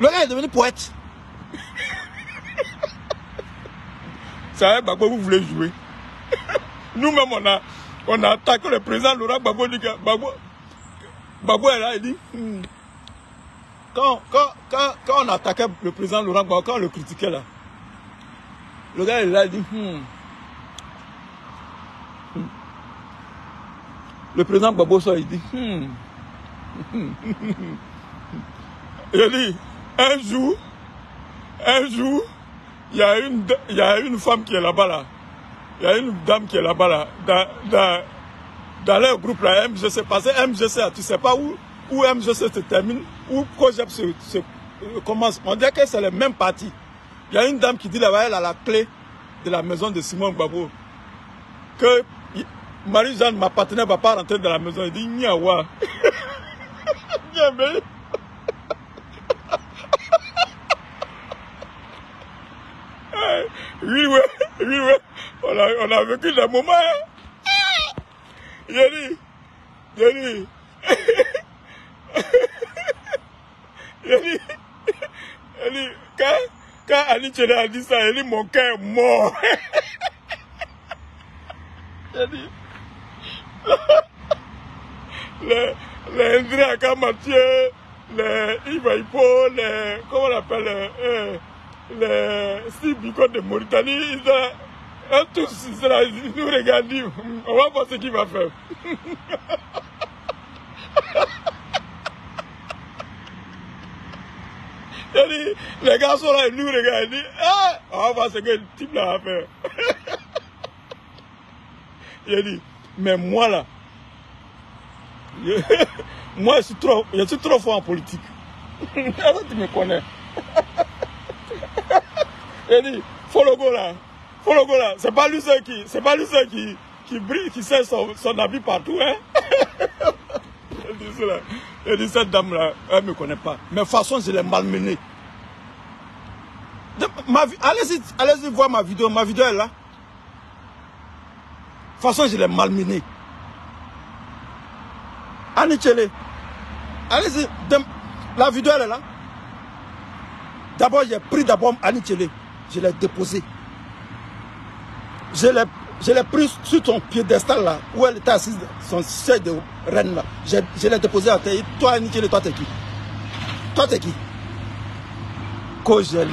Le gars est devenu poète. Ça y est, Gbagbo, vous voulez jouer. Nous-mêmes, on a attaqué le président Laurent Gbagbo. Gbagbo est là, il dit... Quand on attaquait le président Laurent Gbagbo, quand on le critiquait là, le gars est là, il dit... Le président Gbagbo sort, il dit... Il dit, un jour, il y a une femme qui est là-bas là. Il y a une dame qui est là-bas là. Dans leur groupe là, MGC, parce que MGC, tu ne sais pas où MGC se termine, où COJEP se commence. On dirait que c'est le même parti. Il y a une dame qui dit là-bas, elle a la clé de la maison de Simon Gbagbo. Que Marie-Jeanne, ma partenaire, ne va pas rentrer dans la maison. Elle dit, Niawa. Oui, on a vécu des moments. Hein. Il dit, quand Annie Tchédé a dit ça, il dit, mon cœur est mort. Il dit, les Indra Akamathieu, les Ivaïpo, comment on appelle, les Sibiko de Mauritanie, tous ils nous regardent, on va voir ce qu'il va faire. Les gars sont là, ils nous regardent, ils disent, ah, on va voir ce que le type là va faire. Il a dit, mais moi là, moi je suis trop fort en politique. Tu me connais. Il a dit, faut le go là, c'est pas lui seul qui brille, qui sait son habit partout, hein. Il dit, cette dame là, elle ne me connaît pas. Mais de toute façon, je l'ai malmenée. Allez-y voir ma vidéo est là. De toute façon, je l'ai malmenée. Annie Tchédé, allez-y, la vidéo elle est là. D'abord, j'ai pris Annie Tchédé, je l'ai déposée. Je l'ai pris sur son piédestal là, où elle était assise, son siège de reine là. Je l'ai déposé à terre. Toi, Annie Tchédé, toi, t'es qui? Toi, t'es qui? Quand j'ai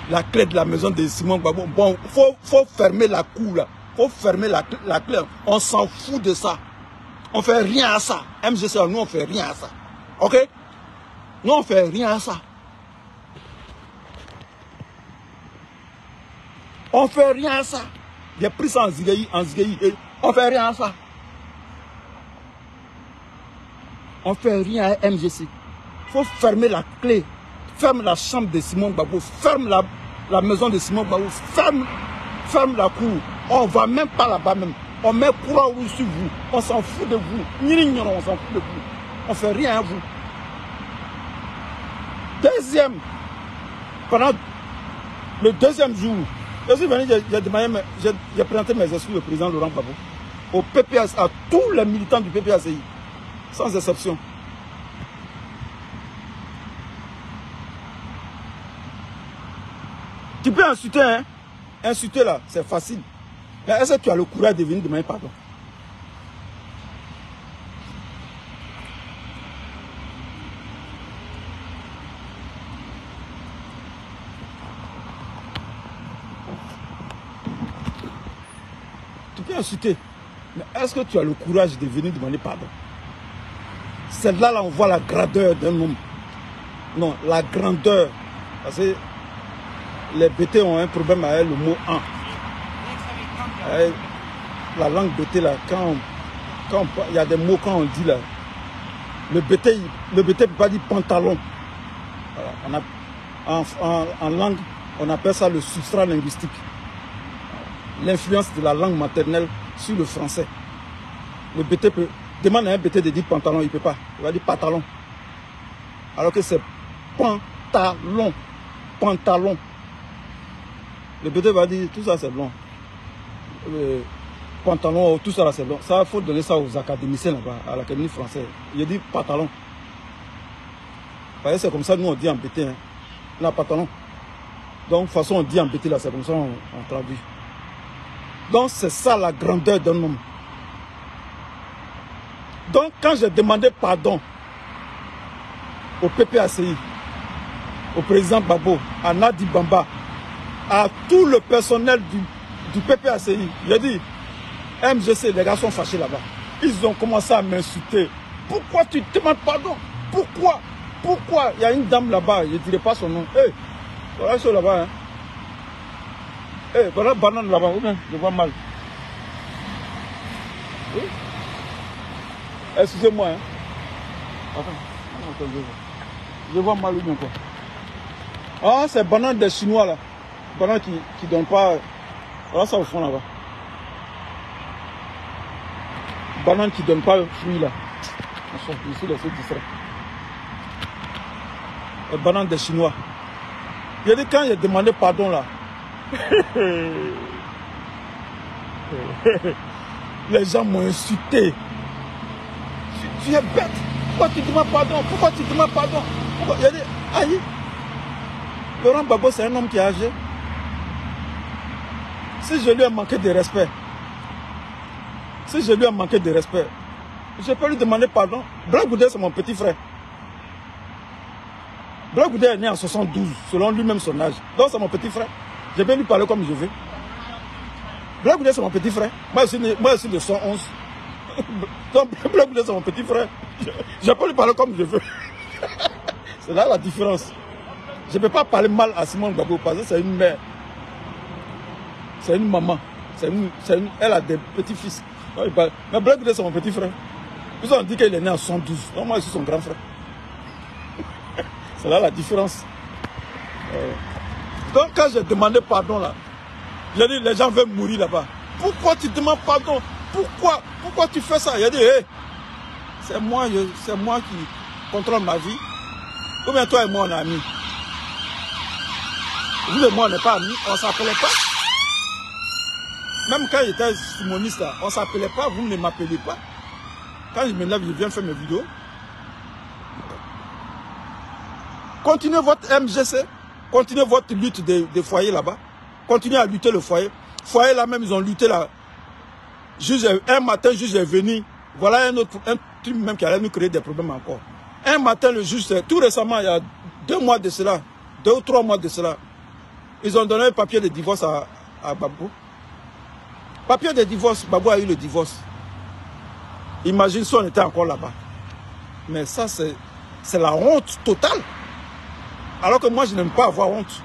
la clé de la maison de Simon Gbagbo, bon, faut fermer la cour là. Faut fermer la clé. On s'en fout de ça. On fait rien à ça. MGC, nous on fait rien à ça. Ok? Nous on fait rien à ça. On fait rien à ça. J'ai pris ça en Zigueï. On fait rien à ça. On fait rien à MGC. Faut fermer la clé. Ferme la chambre de Simon Gbagbo. Ferme la maison de Simon Gbagbo. Ferme la cour. On ne va même pas là-bas même. On met courant sur vous. On s'en fout de vous. On s'en fout de vous. On ne fait rien à vous. Deuxième, pendant le deuxième jour, je suis venu, j'ai présenté mes excuses au président Laurent Gbagbo, au PPACI, à tous les militants du PPACI, sans exception. Tu peux insulter, hein? Insulter là, c'est facile. Mais est-ce que tu as le courage de venir demander pardon? Tu peux insulter. Mais est-ce que tu as le courage de venir demander pardon? C'est là, on voit la grandeur d'un homme. Non, la grandeur. Parce que les BT ont un problème avec le mot « en ». La langue BT, là, il y a des mots quand on dit là. Le BT ne peut pas dire pantalon. Voilà, en langue, on appelle ça le substrat linguistique. L'influence de la langue maternelle sur le français. Le BT peut... Demande à un BT de dire pantalon, il ne peut pas. Il va dire pantalon. Alors que c'est pantalon. Pantalon. Le BT va dire tout ça c'est blanc. Le pantalon, tout ça là c'est blanc. Ça, il faut donner ça aux académiciens là-bas, à l'académie française. Il dit pantalon. C'est comme ça nous on dit en BT. Hein. Là, pantalon. Donc, de toute façon, on dit en BT là, c'est comme ça on traduit. Donc, c'est ça la grandeur d'un homme. Donc, quand j'ai demandé pardon au PPACI, au président Gbagbo, à Nadi Bamba, à tout le personnel du PPACI, j'ai dit, MGC, les gars sont fâchés là-bas. Ils ont commencé à m'insulter. Pourquoi tu demandes pardon? Pourquoi? Pourquoi? Il y a une dame là-bas, je ne dirai pas son nom. Hé, voilà ça là-bas. Hein. Hé, voilà banane là-bas. Je vois mal. Oui? Excusez-moi. Hein. Attends, je vois mal ou bien quoi. Ah, c'est banane des Chinois là. Banane qui ne donne pas. Voilà ça au fond là-bas. Banane qui ne donne pas le fruit là. Je suis laissé distrait. Banane des Chinois. Il a dit quand il a demandé pardon là. Les gens m'ont insulté. Tu es bête. Pourquoi tu demandes pardon? Pourquoi tu demandes pardon? Il a dit, aïe. Laurent Gbagbo, c'est un homme qui est âgé. Si je lui ai manqué de respect, je peux lui demander pardon. Black Goudé, c'est mon petit frère. Black Goudé est né en 72, selon lui-même son âge. Donc c'est mon petit frère. Je vais lui parler comme je veux. Black Goudé, c'est mon petit frère. Moi, je suis de 111. Donc Black Goudé, c'est mon petit frère. Je peux lui parler comme je veux. C'est là la différence. Je ne peux pas parler mal à Simone Gbagbo parce que c'est une mère. C'est une maman. Elle a des petits-fils. Mais Black Goudé, c'est mon petit frère. Ils ont dit qu'il est né en 112. Donc moi, je suis son grand frère. C'est là la différence. Donc quand j'ai demandé pardon là, j'ai dit les gens veulent mourir là-bas. Pourquoi tu demandes pardon? Pourquoi tu fais ça? Il a dit, hey, c'est moi qui contrôle ma vie. Ou bien toi et moi on est amis. Vous et moi on n'est pas amis, on ne s'appelait pas. Même quand j'étais simoniste là, on ne s'appelait pas, vous ne m'appelez pas. Quand je me lève, je viens faire mes vidéos. Continuez votre MGC, continuez votre lutte des foyers là-bas. Continuez à lutter le foyer. Foyer là même, ils ont lutté là. Un matin, le juge est venu. Voilà un truc même qui allait nous créer des problèmes encore. Un matin, le juge, tout récemment, il y a 2 mois de cela, 2 ou 3 mois de cela, ils ont donné un papier de divorce à Gbagbo. Papier de divorce, Gbagbo a eu le divorce. Imagine si on était encore là-bas. Mais ça, c'est la honte totale. Alors que moi, je n'aime pas avoir honte.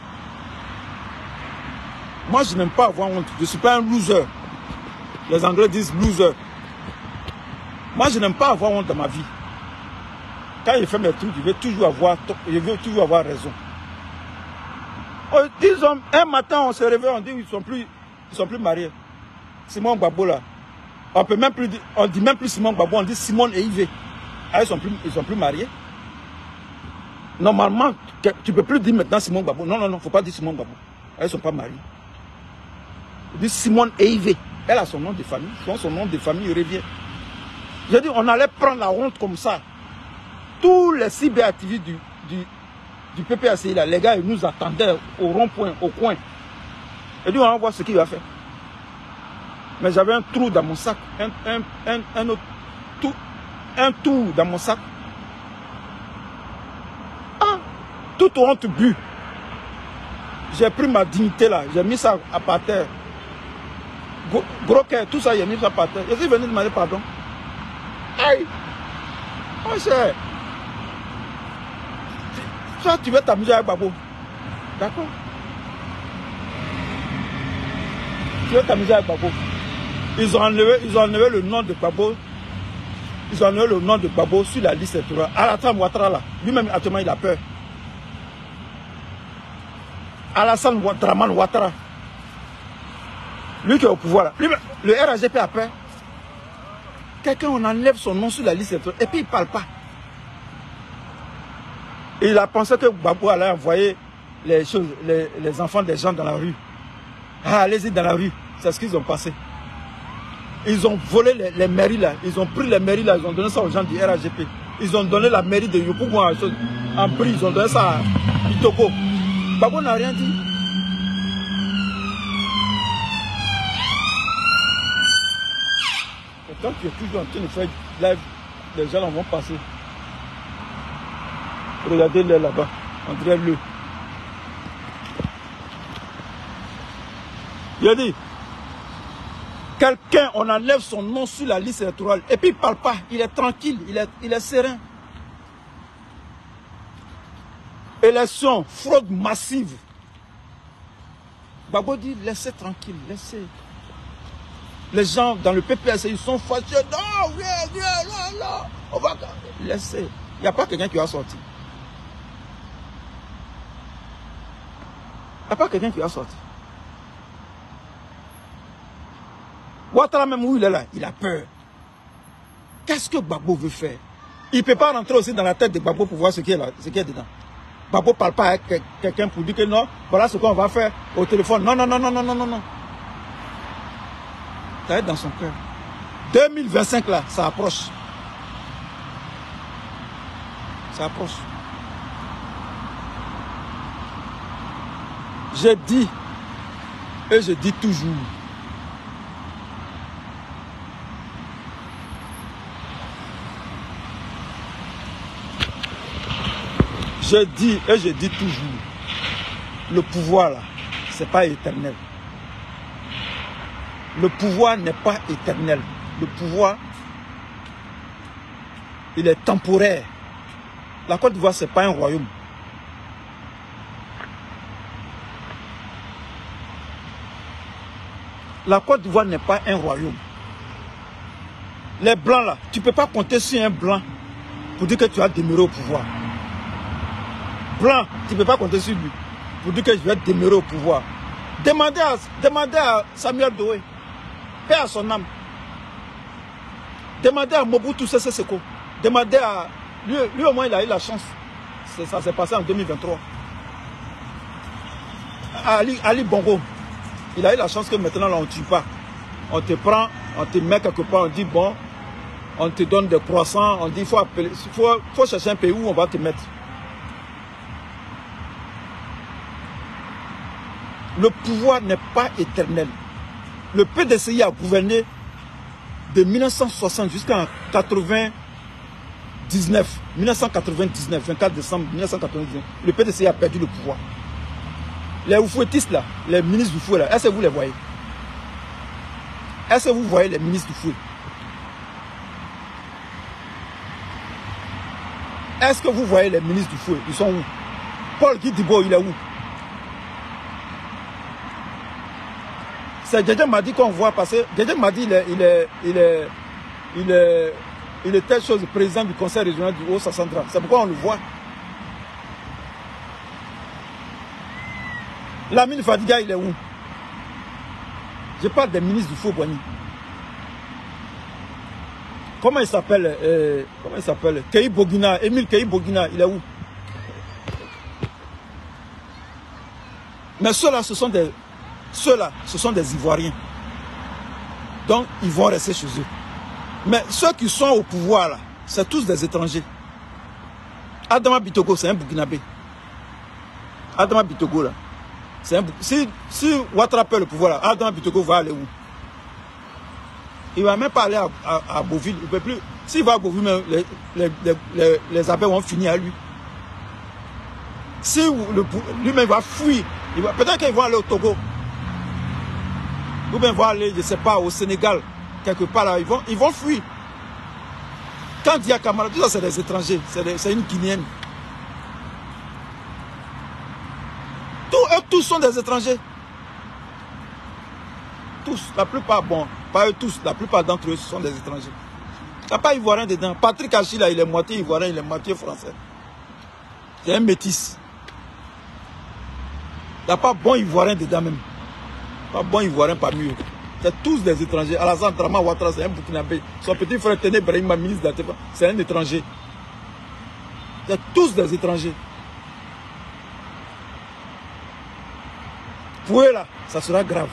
Moi, je n'aime pas avoir honte. Je ne suis pas un loser. Les Anglais disent loser. Moi, je n'aime pas avoir honte dans ma vie. Quand je fais mes trucs, je veux toujours avoir raison. Disons, un matin, on se réveille, on dit qu'ils ne sont plus mariés. Simone Gbagbo là. On dit même plus Simone Gbagbo, on dit Simone et Yves. Ah, ils sont plus mariés. Normalement, tu ne peux plus dire maintenant Simone Gbagbo. Non, non, non, il ne faut pas dire Simone Gbagbo. Elles ne sont pas mariées. Il dit Simone Eivé. Elle a son nom de famille. Son nom de famille revient. J'ai dit, on allait prendre la honte comme ça. Tous les cyberactivistes du PPACI, là, les gars, ils nous attendaient au rond-point, au coin. J'ai dit, on va voir ce qu'il va faire. Mais j'avais un trou dans mon sac. Un trou dans mon sac. Ah, toute honte bu. J'ai pris ma dignité là. J'ai mis ça à par terre. Gros cœur, tout ça, j'ai mis ça par terre. Je suis venu demander pardon. Aïe! Oh, cher. Toi, tu veux t'amuser avec Gbagbo. D'accord? Tu veux t'amuser avec Gbagbo. Ils ont enlevé le nom de Gbagbo. Ils ont enlevé le nom de Gbagbo sur la liste électorale. Alassane Ouattara là. Lui-même, actuellement, il a peur. Alassane Draman Ouattara. Lui qui est au pouvoir là. Le RAGP a peur. Quelqu'un, on enlève son nom sur la liste électorale. Et puis il ne parle pas. Et il a pensé que Gbagbo allait envoyer les choses, les enfants des gens dans la rue. Ah, allez-y dans la rue. C'est ce qu'ils ont passé. Ils ont volé les mairies là. Ils ont pris les mairies là. Ils ont donné ça aux gens du RAGP. Ils ont donné la mairie de Yopougon en prix. Ils ont donné ça à Itoko. Gbagbo n'a rien dit. Et quand tu es toujours en train de faire live, les gens vont passer. Regardez-le là-bas. Entrez-le. Il a dit, quelqu'un, on enlève son nom sur la liste électorale. Et puis il ne parle pas. Il est tranquille. Il est serein. Élection, fraude massive. Gbagbo dit, laissez tranquille, laissez. Les gens dans le PPS, ils sont fâchés. Non, non, on va laisser. Il n'y a pas quelqu'un qui va sortir. Il n'y a pas quelqu'un qui va sortir. Ouattara même où il est là, il a peur. Qu'est-ce que Gbagbo veut faire? Il ne peut pas rentrer aussi dans la tête de Gbagbo pour voir ce qui est là, ce qui est dedans. Gbagbo ne parle pas avec quelqu'un pour dire que non, voilà ce qu'on va faire au téléphone. Non, non, non, non, non, non, non, non. Ça va être dans son cœur. 2025 là, ça approche. Ça approche. J'ai dit, et je dis toujours, je dis et je dis toujours, le pouvoir là, c'est pas éternel. Le pouvoir n'est pas éternel. Le pouvoir, il est temporaire. La Côte d'Ivoire, ce n'est pas un royaume. La Côte d'Ivoire n'est pas un royaume. Les blancs là, tu ne peux pas compter sur un blanc pour dire que tu vas demeurer au pouvoir. Blanc, tu ne peux pas compter sur lui pour dire que je vais demeurer au pouvoir. Demandez à Samuel Doe, paix à son âme. Demandez à Mobutu Sese Seko. Demandez à... Lui au moins il a eu la chance. Ça s'est passé en 2023. Ali Bongo. Il a eu la chance que maintenant là on ne tue pas. On te prend, on te met quelque part, on dit bon, on te donne des croissants, on dit il faut chercher un pays où on va te mettre. Le pouvoir n'est pas éternel. Le PDCI a gouverné de 1960 jusqu'en 1999, 24 décembre 1999. Le PDCI a perdu le pouvoir. Les oufouettistes là, les ministres du fouet là, est-ce que vous les voyez? Est-ce que vous voyez les ministres du fouet? Est-ce que vous voyez les ministres du fouet? Ils sont où? Paul Guidibo, il est où? C'est Djedje Madi qu'on voit passer. Djedje Madi, il est telle chose, président du conseil régional du Haut-Central. C'est pourquoi on le voit. Lamine Fadiga, il est où? Je parle des ministres du Faux-Boigny. Comment il s'appelle? Kei Bogina, Émile Kei Bogina, il est où? Mais ceux-là, ce sont des Ivoiriens. Donc, ils vont rester chez eux. Mais ceux qui sont au pouvoir, là, c'est tous des étrangers. Adama Bitogo, c'est un Burkinabé. Adama Bitogo, là, c'est un si Ouattara perd le pouvoir, là, Adama Bitogo va aller où? Il ne va même pas aller à Beauville. Il peut plus. S'il va à Beauville, même, les abeilles vont finir à lui. Si lui-même va fuir, peut-être qu'ils vont aller au Togo. Ou bien ils vont aller, je ne sais pas, au Sénégal, quelque part là, ils vont fuir. Quand il y a Camara, tout ça c'est des étrangers, c'est une Guinéenne. Tous sont des étrangers. Tous, la plupart, bon, pas eux tous, la plupart d'entre eux sont des étrangers. Il n'y a pas Ivoirien dedans. Patrick Hachi, là, il est moitié Ivoirien, il est moitié français. C'est un métis. Il n'y a pas bon Ivoirien dedans même. Pas bon Ivoirien parmi eux. C'est tous des étrangers. Alassane Drama Ouattara, c'est un Burkinabé. Son petit frère Téné Brahima, ministre de la c'est un étranger. C'est tous des étrangers. Pour eux là, ça sera grave.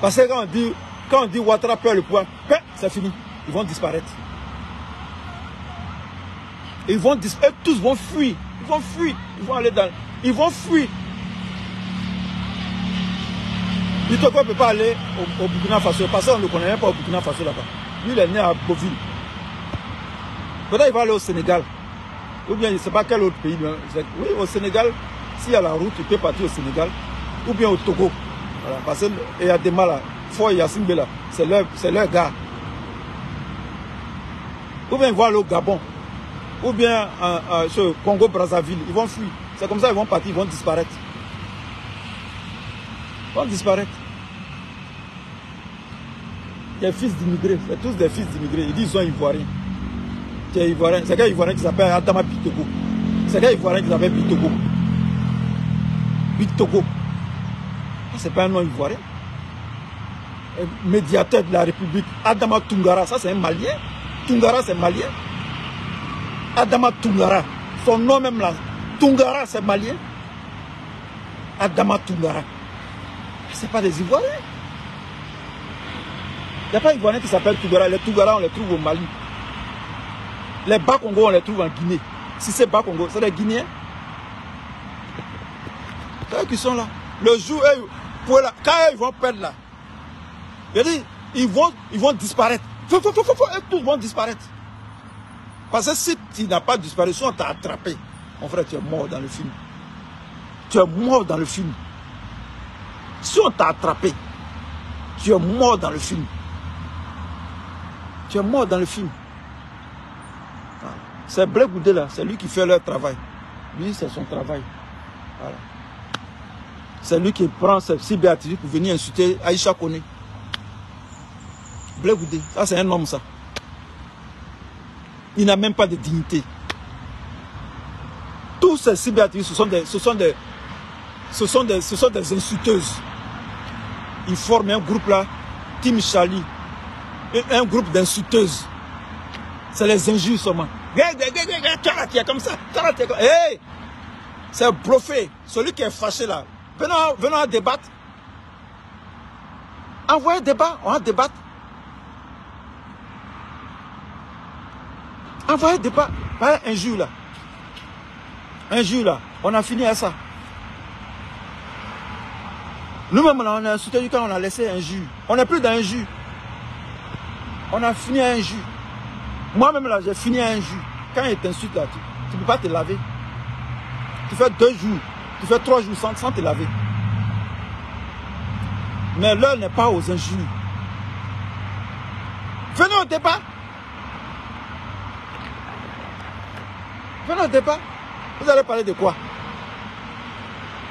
Parce que quand on dit Ouattara perd le pouvoir, c'est fini. Ils vont disparaître. Ils vont disparaître. Tous vont fuir. Ils vont fuir. Ils vont aller dans. Ils vont fuir. Bitoko ne peut pas aller au Burkina Faso. Parce qu'on ne le connaît même pas au Burkina Faso là-bas. Lui, il est né à Beauville. Peut-être qu'il va aller au Sénégal. Ou bien je ne sais pas quel autre pays. Oui, au Sénégal, s'il y a la route, il peut partir au Sénégal. Ou bien au Togo. Voilà, parce qu'il y a des mal là. Foy Yassimbe là. C'est leur gars. Ou bien ils vont aller au Gabon. Ou bien au Congo-Brazzaville. Ils vont fuir. C'est comme ça qu'ils vont partir, ils vont disparaître. Ils vont disparaître. Des fils d'immigrés, c'est tous des fils d'immigrés. Ils disent qu'ils sont ivoiriens. C'est quel ivoirien qui s'appelle Adama Bitogo. C'est quel ivoirien qui s'appelle Bitogo. Bitogo. C'est pas un nom ivoirien. Médiateur de la République, Adama Toungara, ça c'est un Malien. Toungara c'est malien. Adama Toungara, son nom même là, Toungara c'est malien. Adama Toungara, c'est pas des Ivoiriens. Il n'y a pas d'Ivoiriens qui s'appellent Toungara. Les Toungara on les trouve au Mali. Les Bas-Congo on les trouve en Guinée. Si c'est Bas-Congo, c'est des Guinéens. C'est eux qui sont là. Le jour, quand ils vont perdre là, ils vont disparaître. Tous vont disparaître. Parce que si tu n'as pas disparu, si on t'a attrapé, mon frère, tu es mort dans le film. Tu es mort dans le film. Si on t'a attrapé, tu es mort dans le film. Tu es mort dans le film. C'est Blé Goudé là, c'est lui qui fait leur travail. Lui, c'est son travail. Voilà. C'est lui qui prend ses cyberactivités pour venir insulter Aïcha Koné. Blé Goudé, ça c'est un homme ça. Il n'a même pas de dignité. Tous ces cyberactivistes, ce sont des insulteuses. Ils forment un groupe là, Tim Chali, un groupe d'insulteuses. C'est les injures seulement. Tu es comme ça. Hey! C'est bluffé. Celui qui est fâché là. Venons à débattre. Envoyez un débat, on va débattre. Envoyez un débat. Pas un injure là. Injure là. On a fini à ça. Nous-mêmes, on a insulté quand on a laissé injure. On n'est plus dans injure. On a fini à injure. Moi-même là, j'ai fini à injure. Quand il t'insulte là, tu ne peux pas te laver. Tu fais 2 jours, tu fais 3 jours sans te laver. Mais l'heure n'est pas aux injures. Venez au débat. Venez au débat. Vous allez parler de quoi?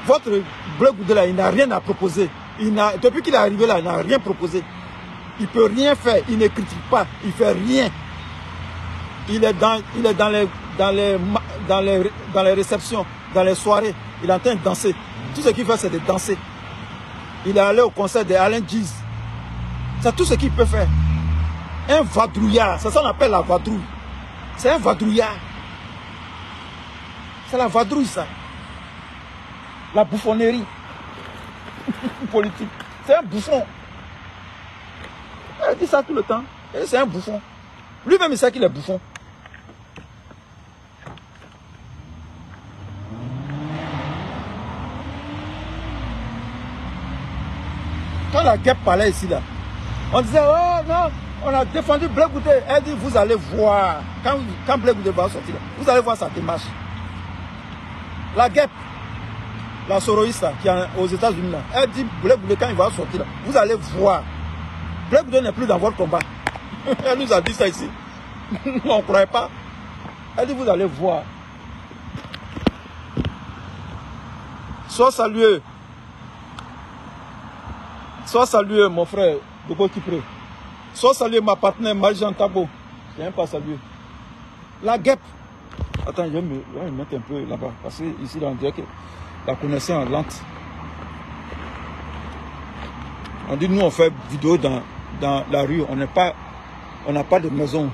Votre Blé Goudé là, il n'a rien à proposer. Depuis qu'il est arrivé là, il n'a rien proposé. Il ne peut rien faire. Il ne critique pas. Il ne fait rien. Il est dans les réceptions, dans les soirées. Il est en train de danser. Tout ce qu'il fait, c'est de danser. Il est allé au concert d'Alain Giz. C'est tout ce qu'il peut faire. Un vadrouillard. C'est ça qu'on appelle la vadrouille. C'est un vadrouillard. C'est la vadrouille, ça. La bouffonnerie politique. C'est un bouffon. Elle dit ça tout le temps. C'est un bouffon. Lui-même, il sait qu'il est bouffon. Quand la guêpe parlait ici, là, on disait, oh non, on a défendu Blé Goudé. Elle dit, vous allez voir. Quand Blé Goudé va sortir, là, vous allez voir sa démarche. La guêpe, la soroïste qui est aux États-Unis, là, elle dit, Blé Goudé, quand il va sortir, là, vous allez voir. Blé Goudé n'est plus dans votre combat. Elle nous a dit ça ici. On ne croyait pas. Elle dit, vous allez voir. Sois salué. Sois salué, mon frère, Dogo Kipré. Sois salué, ma partenaire, Marie-Jean Tabo. Je n'aime pas saluer. La guêpe. Attends, je vais me mettre un peu là-bas. Parce que ici, on dirait que la connexion est lente. On dit, nous, on fait vidéo dans la rue. On n'a pas de maison.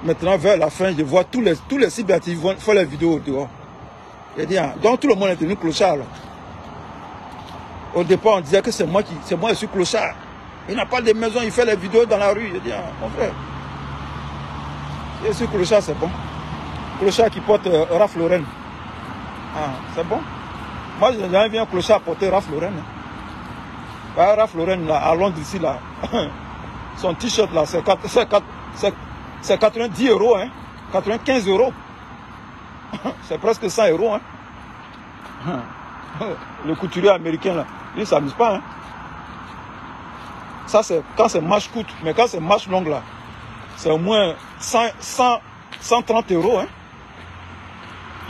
Maintenant, vers la fin, je vois tous les cyberactifs font les vidéos dehors. Je dis, donc tout le monde est devenu clochard. Là. Au départ, on disait que c'est moi, je suis clochard. Il n'a pas de maison, il fait les vidéos dans la rue. Je dis, mon frère, si je suis clochard, c'est bon. Clochard qui porte Ralph Lauren. Ah, c'est bon. Moi, j'avais vu un clochard porter Ralph Lauren. Ralph Lauren, là, à Londres, ici, là, son t-shirt, là, c'est 90 €, hein, 95 €. C'est presque 100 €, hein. Le couturier américain, là, il ne s'amuse pas, hein. Ça, c'est quand c'est manche courte, mais quand c'est manche longue, là, c'est au moins 130 €, hein.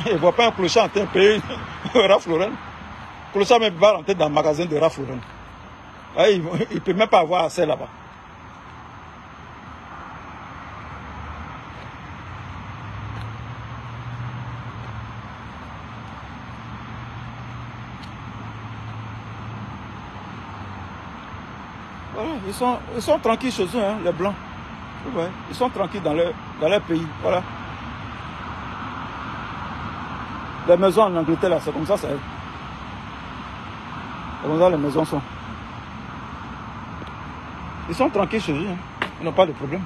Il ne voit pas un clochard en train de payer Ralph Lauren. Le clochard même va rentrer dans le magasin de Ralph Lauren. Il ne peut même pas avoir assez là-bas. Voilà, ils sont tranquilles chez eux, hein, les Blancs. Ouais, ils sont tranquilles dans leur pays. Voilà. Les maisons en Angleterre, là, c'est comme ça, c'est comme ça les maisons sont. Ils sont tranquilles chez eux, hein. Ils n'ont pas de problème.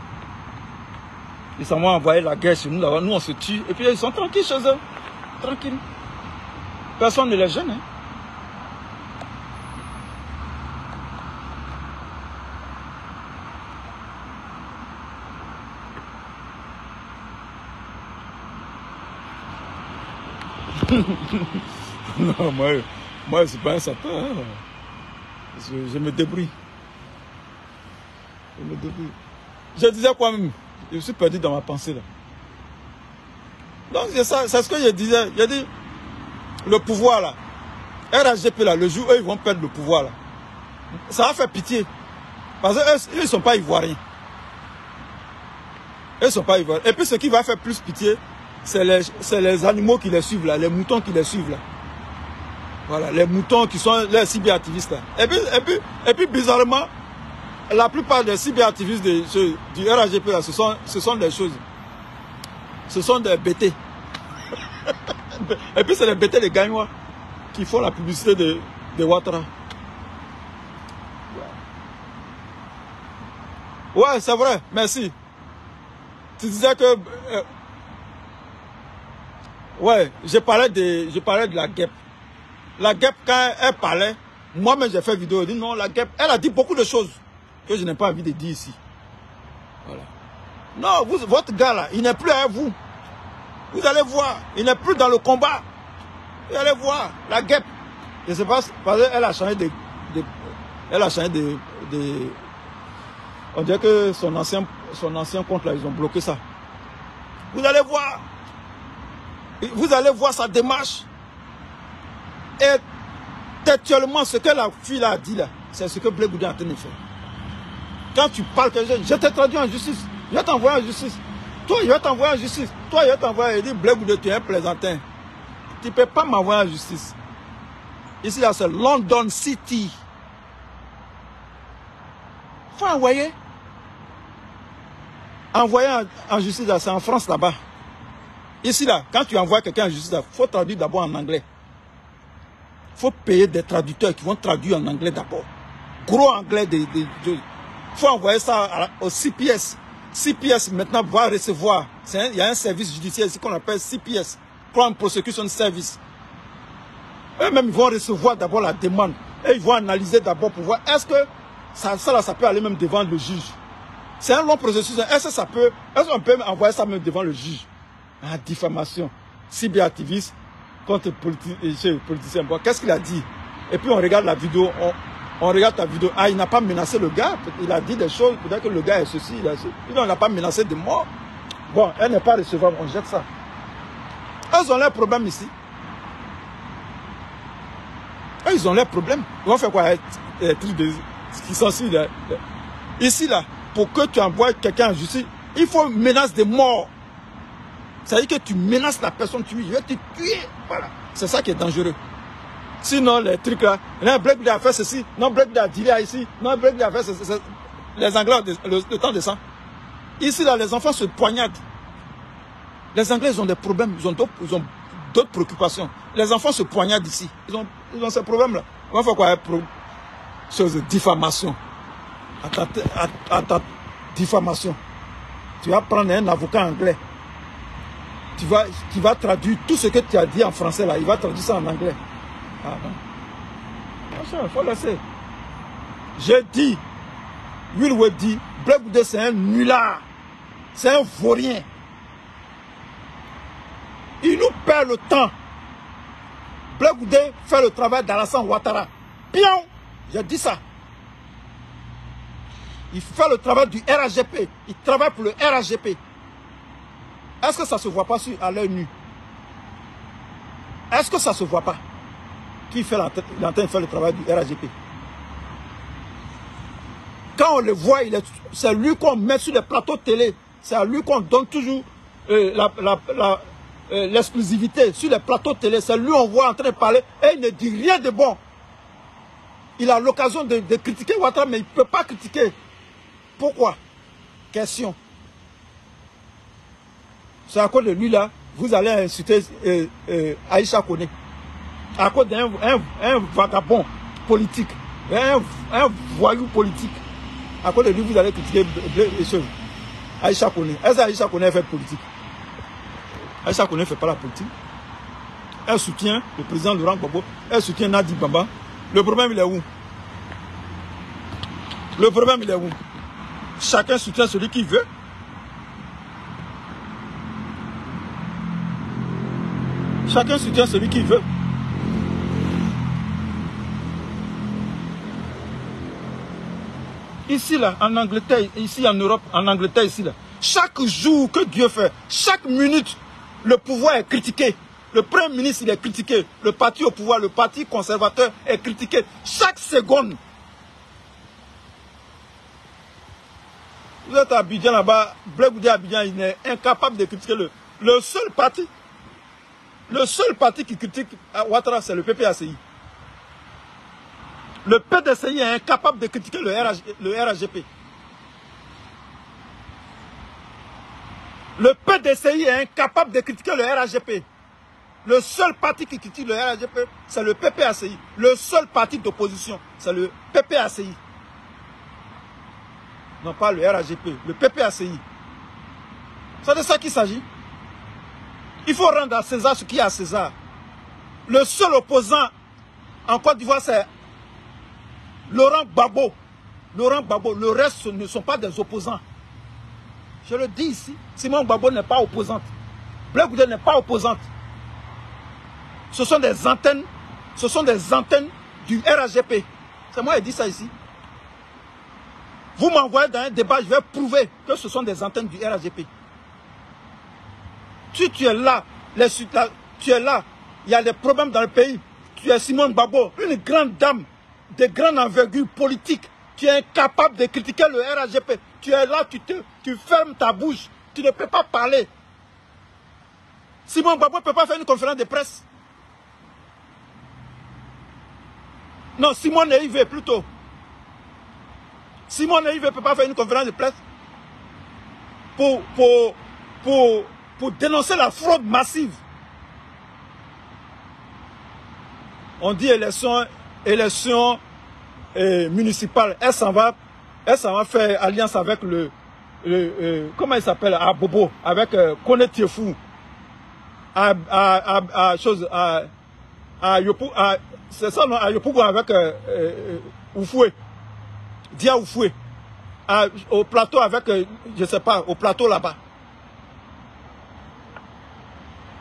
Ils s'en vont envoyer la guerre chez nous, là-bas. Nous, on se tue. Et puis, ils sont tranquilles chez eux. Tranquilles. Personne ne les gêne, hein. Non, moi je suis pas un satan. Hein. Je me débrouille. Je disais quoi même? Je me suis perdu dans ma pensée là. Donc c'est ça, c'est ce que je disais. J'ai dit, le pouvoir là, RHGP là, le jour où ils vont perdre le pouvoir là, ça va faire pitié. Parce qu'ils ne sont pas ivoiriens. Ils ne sont pas ivoiriens. Et puis ce qui va faire plus pitié, c'est les animaux qui les suivent là, les moutons qui les suivent là. Voilà, les moutons qui sont les cyberactivistes là. Et puis bizarrement, la plupart des cyberactivistes du RHGP là, ce sont des choses. Ce sont des BT. Et puis c'est les BT des Gagnois qui font la publicité de Ouattara. Ouais, c'est vrai, merci. Tu disais que... ouais, je parlais de la guêpe. La guêpe, quand elle parlait, moi-même j'ai fait vidéo, elle dit non, la guêpe, elle a dit beaucoup de choses que je n'ai pas envie de dire ici. Voilà. Non, votre gars là, il n'est plus avec vous. Vous allez voir, il n'est plus dans le combat. Vous allez voir, la guêpe. Je ne sais pas, parce qu'elle a changé elle a changé de... On dirait que son ancien compte là, ils ont bloqué ça. Vous allez voir. Vous allez voir sa démarche. Et textuellement, ce que la fille là a dit là, c'est ce que Blé Goudé est en train de faire. Quand tu parles que je t'ai traduit en justice, je vais t'envoyer en justice. Toi, je vais t'envoyer en justice. Toi, je vais t'envoyer. Il dit Blé Goudé, tu es un plaisantin. Tu ne peux pas m'envoyer en justice. Ici, là, c'est London City. Il faut envoyer. Envoyer en justice, c'est en France là-bas. Ici, là, quand tu envoies quelqu'un en justice, il faut traduire d'abord en anglais. faut payer des traducteurs qui vont traduire en anglais d'abord. Gros anglais. Il faut envoyer ça au CPS. CPS maintenant va recevoir. Il y a un service judiciaire ici qu'on appelle CPS. Crime Prosecution Service. Eux-mêmes, ils vont recevoir d'abord la demande. Et ils vont analyser d'abord pour voir est-ce que ça peut aller même devant le juge. C'est un long processus. Est-ce qu'on peut envoyer ça même devant le juge? Ah, diffamation. Cyberactiviste contre politicien. Bon, qu'est-ce qu'il a dit? Et puis on regarde la vidéo. On regarde ta vidéo. Ah, il n'a pas menacé le gars. Il a dit des choses. Peut-être que le gars est ceci. Il n'a pas menacé de mort. Bon, elle n'est pas recevable. On jette ça. Eux ont leurs problèmes ici. Eux, ils ont leurs problèmes. Ils vont faire quoi? Les trucs qui sont ici. Ici, là, pour que tu envoies quelqu'un en justice, il faut une menace de mort. C'est-à-dire que tu menaces la personne, je vais te tuer. Voilà. C'est ça qui est dangereux. Sinon, les trucs là, Black Blade a fait ceci, non, Black Blade a dit là ici, non, Black Blade a fait ceci. Les Anglais, le temps descend. Ici, là, les enfants se poignardent. Les Anglais, ils ont des problèmes, ils ont d'autres préoccupations. Les enfants se poignardent ici. Ils ont ces problèmes-là. On va faire quoi? Chose de diffamation. À ta diffamation. Tu vas prendre un avocat anglais. Tu vas traduire tout ce que tu as dit en français là. Il va traduire ça en anglais. Ah non. Il faut laisser. J'ai dit, Will Wade dit, Black Goudé c'est un nulard. C'est un vaurien. Il nous perd le temps. Black Goudé fait le travail d'Alassane Ouattara. Pion. J'ai dit ça. Il fait le travail du RAGP. Il travaille pour le RAGP. Est-ce que ça ne se voit pas à l'œil nu? Est-ce que ça ne se voit pas? Qui fait il est en train de faire le travail du RAGP? Quand on le voit, c'est lui qu'on met sur les plateaux de télé. C'est à lui qu'on donne toujours l'exclusivité sur les plateaux de télé. C'est lui qu'on voit en train de parler et il ne dit rien de bon. Il a l'occasion de critiquer Ouattara, mais il ne peut pas critiquer. Pourquoi? Question. C'est à cause de lui là, vous allez insulter Aïcha Koné. À cause d'un vagabond politique, un voyou politique. À cause de lui, vous allez critiquer Aïcha Koné. Est-ce qu'Aïcha Koné fait politique? Aïcha Koné ne fait pas la politique. Elle soutient le président Laurent Gbagbo. Elle soutient Nadi Bamba. Le problème, il est où? Le problème, il est où? Chacun soutient celui qu'il veut. Chacun soutient celui qu'il veut. Ici, là, en Angleterre, ici, en Europe, en Angleterre, ici, là, chaque jour que Dieu fait, chaque minute, le pouvoir est critiqué. Le Premier ministre, il est critiqué. Le parti au pouvoir, le parti conservateur est critiqué. Chaque seconde. Vous êtes à Abidjan là-bas, Black Goudé à Abidjan, il est incapable de critiquer le seul parti. Le seul parti qui critique Ouattara, c'est le PPACI. Le PDCI est incapable de critiquer le RAGP. Le PDCI est incapable de critiquer le RAGP. Le seul parti qui critique le RAGP, c'est le PPACI. Le seul parti d'opposition, c'est le PPACI. Non pas le RAGP, le PPACI. C'est de ça qu'il s'agit. Il faut rendre à César ce qui est à César. Le seul opposant en Côte d'Ivoire, c'est Laurent Gbagbo. Laurent Gbagbo. Le reste, ce ne sont pas des opposants. Je le dis ici. Simone Gbagbo n'est pas opposante. Black Goudé n'est pas opposante. Ce sont des antennes. Ce sont des antennes du RAGP. C'est moi qui ai dit ça ici. Vous m'envoyez dans un débat, je vais prouver que ce sont des antennes du RAGP. Si tu es là, tu es là, il y a des problèmes dans le pays. Tu es Simone Gbagbo, une grande dame de grande envergure politique. Tu es incapable de critiquer le RAGP. Tu es là, tu fermes ta bouche. Tu ne peux pas parler. Simone Gbagbo ne peut pas faire une conférence de presse. Non, Simone Neive plutôt. Simone Neive ne peut pas faire une conférence de presse pour dénoncer la fraude massive. on dit élection municipale. Elle s'en va faire alliance avec comment il s'appelle, à Bobo, avec Kone Tiefou, c'est ça, non, à Yopougo avec Oufoué, Dia Oufoué, au plateau avec, je sais pas, au plateau là-bas.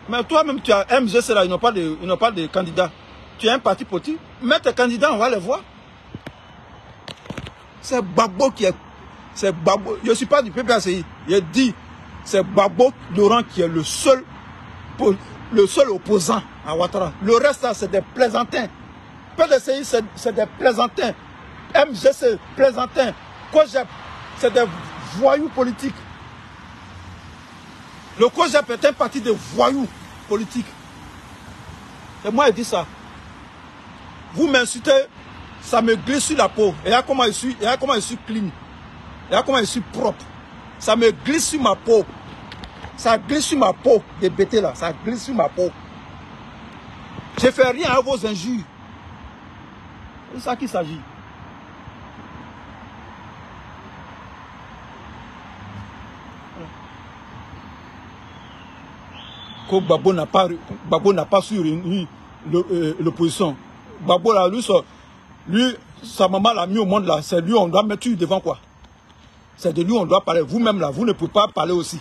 Mais toi-même, tu as MGC là, ils n'ont pas de candidats. Tu as un parti politique, mets tes candidats, on va les voir. C'est Gbagbo qui est... C'est Gbagbo. Je ne suis pas du PPACI. Je dis, c'est Gbagbo Laurent qui est le seul opposant à Ouattara. Le reste là, c'est des plaisantins. PDCI, c'est des plaisantins. MGC, plaisantins. COJEP, c'est des voyous politiques. Le COJEP est un parti de voyous politiques. Et moi, je dis ça. Vous m'insultez, ça me glisse sur la peau. Et là, comment je suis clean. Et là, comment je suis propre. Ça me glisse sur ma peau. Ça glisse sur ma peau, des bêtés là. Ça glisse sur ma peau. Je ne fais rien à vos injures. C'est ça qu'il s'agit. Gbagbo n'a pas su réunir l'opposition. Gbagbo là, lui, sa maman l'a mis au monde là. C'est lui, on doit mettre devant quoi. C'est de lui, on doit parler. Vous-même là, vous ne pouvez pas parler aussi.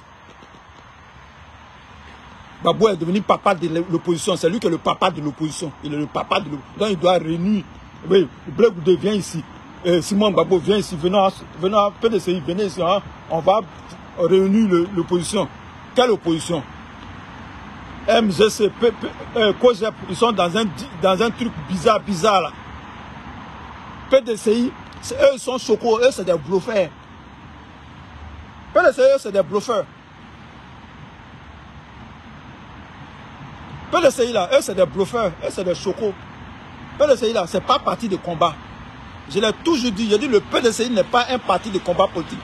Gbagbo est devenu papa de l'opposition. C'est lui qui est le papa de l'opposition. Il est le papa de l'opposition. Donc il doit réunir. Oui, Blé Goudé vient ici. Simon Gbagbo vient ici. Venons à PDCI, venez ici. Hein. On va réunir l'opposition. Quelle opposition? MGC, COJEP, ils sont dans un truc bizarre là. PDCI, eux ils sont chocos, eux c'est des bluffeurs. PDCI, eux c'est des bluffeurs. PDCI là, eux c'est des bluffeurs, eux c'est des chocos. PDCI là, c'est pas parti de combat. Je l'ai toujours dit, le PDCI n'est pas un parti de combat politique.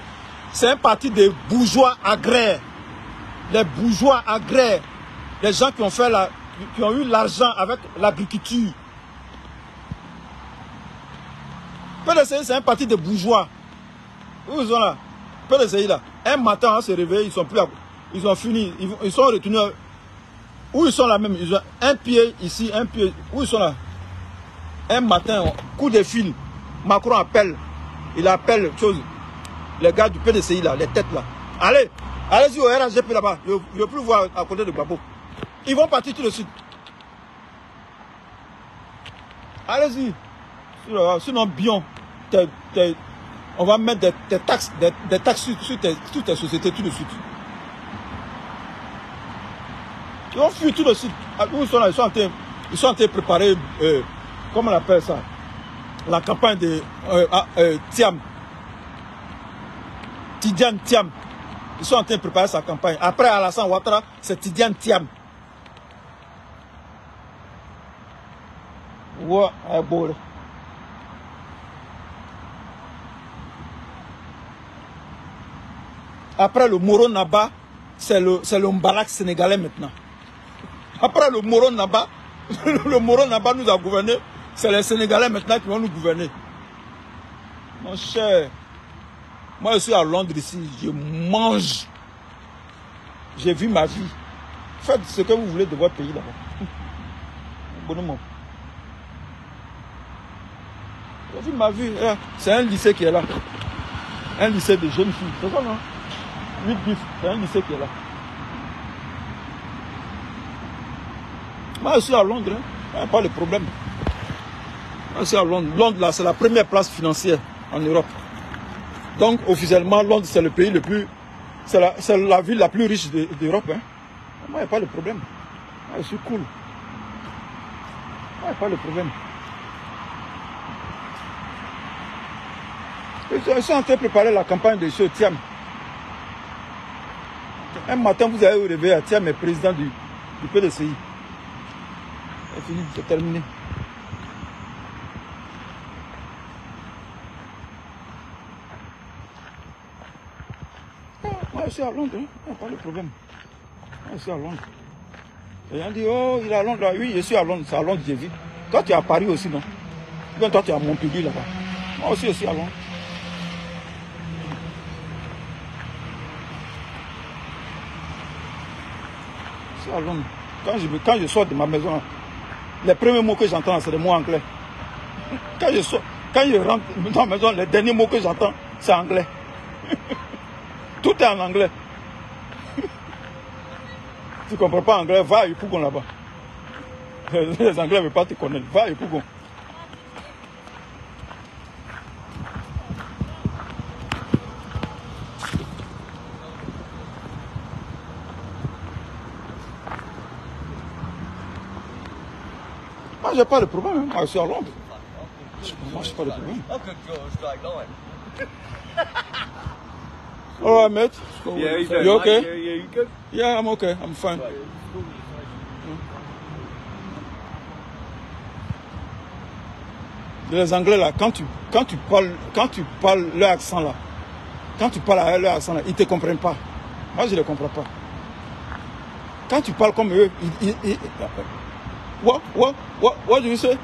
C'est un parti de bourgeois agraires. Les bourgeois agraires. Les gens qui ont eu l'argent avec l'agriculture. PDCI, c'est un parti de bourgeois. Où ils sont là? PDCI là. Un matin, on se réveille, ils ont fini. Ils sont retournés. Où ils sont là même? Ils ont un pied ici, un pied. Où ils sont là? Un matin, coup de fil. Macron appelle. Il appelle les gars du PDCI là, les têtes là. Allez-y au RHGP là-bas. Je ne veux plus voir à côté de Gbagbo. Ils vont partir tout de suite. Allez-y. Sinon, bien, on va mettre des taxes sur tes sociétés tout de suite. Ils vont fuir tout de suite. Où ils sont là? Ils sont en train de préparer, comment on appelle ça? La campagne de Thiam. Tidiane Thiam. Ils sont en train de préparer sa campagne. Après Alassane Ouattara, c'est Tidiane Thiam. Ouais, bon. Après le Moro Naba, c'est le Mbarak sénégalais maintenant. Après le Moro Naba, le Moro Naba nous a gouverné, c'est les Sénégalais maintenant qui vont nous gouverner. Mon cher, moi je suis à Londres ici, je mange. J'ai vu ma vie. Faites ce que vous voulez de votre pays là-bas. Bonnement. J'ai vu ma vie. C'est un lycée qui est là. Un lycée de jeunes filles. C'est ça non? 8-10, c'est un lycée qui est là. Moi je suis à Londres, hein. Pas de problème. Moi je suis à Londres. Londres là, c'est la première place financière en Europe. Donc officiellement, Londres c'est le pays le plus... C'est la ville la plus riche d'Europe. Hein. Moi il n'y a pas de problème. Moi je suis cool. Moi il n'y a pas de problème. Ils sont en train de préparer la campagne de chez Thiam. Un matin, vous allez vous réveiller à Thiam est président du PDCI. C'est fini, c'est terminé. Moi, je suis à Londres, hein. Pas de problème. Moi, je suis à Londres. Et on dit, oh, il est à Londres. Oui, je suis à Londres. C'est à Londres que j'ai vu. Toi, tu es à Paris aussi, non? Ou bien toi, tu es à Montpellier là-bas. Moi aussi, à Londres. C'est à Londres. Quand je sors de ma maison, les premiers mots que j'entends, c'est des mots anglais. Quand je rentre dans ma maison, les derniers mots que j'entends, c'est anglais. Tout est en anglais. Tu ne comprends pas anglais, va à Yopougon là-bas. Les Anglais ne veulent pas te connaître. Va à Yopougon. Moi, j'ai pas de problème. Hein. Moi, je suis à Londres. Moi, je n'ai pas de problème. All right, mate. Yeah, You okay? Yeah, you good? Yeah, I'm okay. I'm fine. Les Anglais là, quand tu parles leur accent là, quand tu parles à leur accent là, ils ne te comprennent pas. Moi, je ne les comprends pas. Quand tu parles comme eux, what do you say?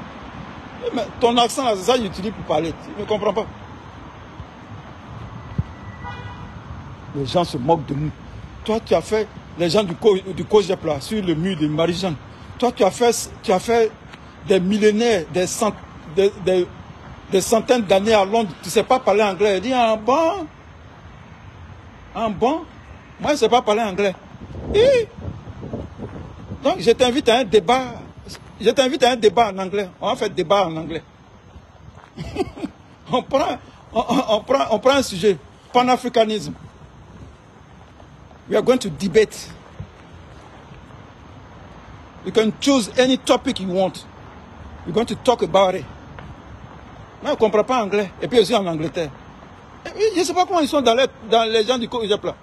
Mais ton accent là, c'est ça que j'utilise pour parler. Tu ne comprends pas. Les gens se moquent de nous. Toi, tu as fait les gens du COGEP là, sur le mur de Marie-Jeanne. Toi, tu as fait des millénaires, des centaines d'années à Londres. Tu ne sais pas parler anglais. Il dit, ah bon? Ah bon? Moi, je ne sais pas parler anglais. Et donc, je t'invite à un débat. Je t'invite à un débat en anglais. On va faire débat en anglais. on prend un sujet. Panafricanisme. We are going to debate. You can choose any topic you want. We're going to talk about it. Mais on ne comprend pas anglais. Et puis aussi en Angleterre. Je ne sais pas comment ils sont dans les gens du COGEP là.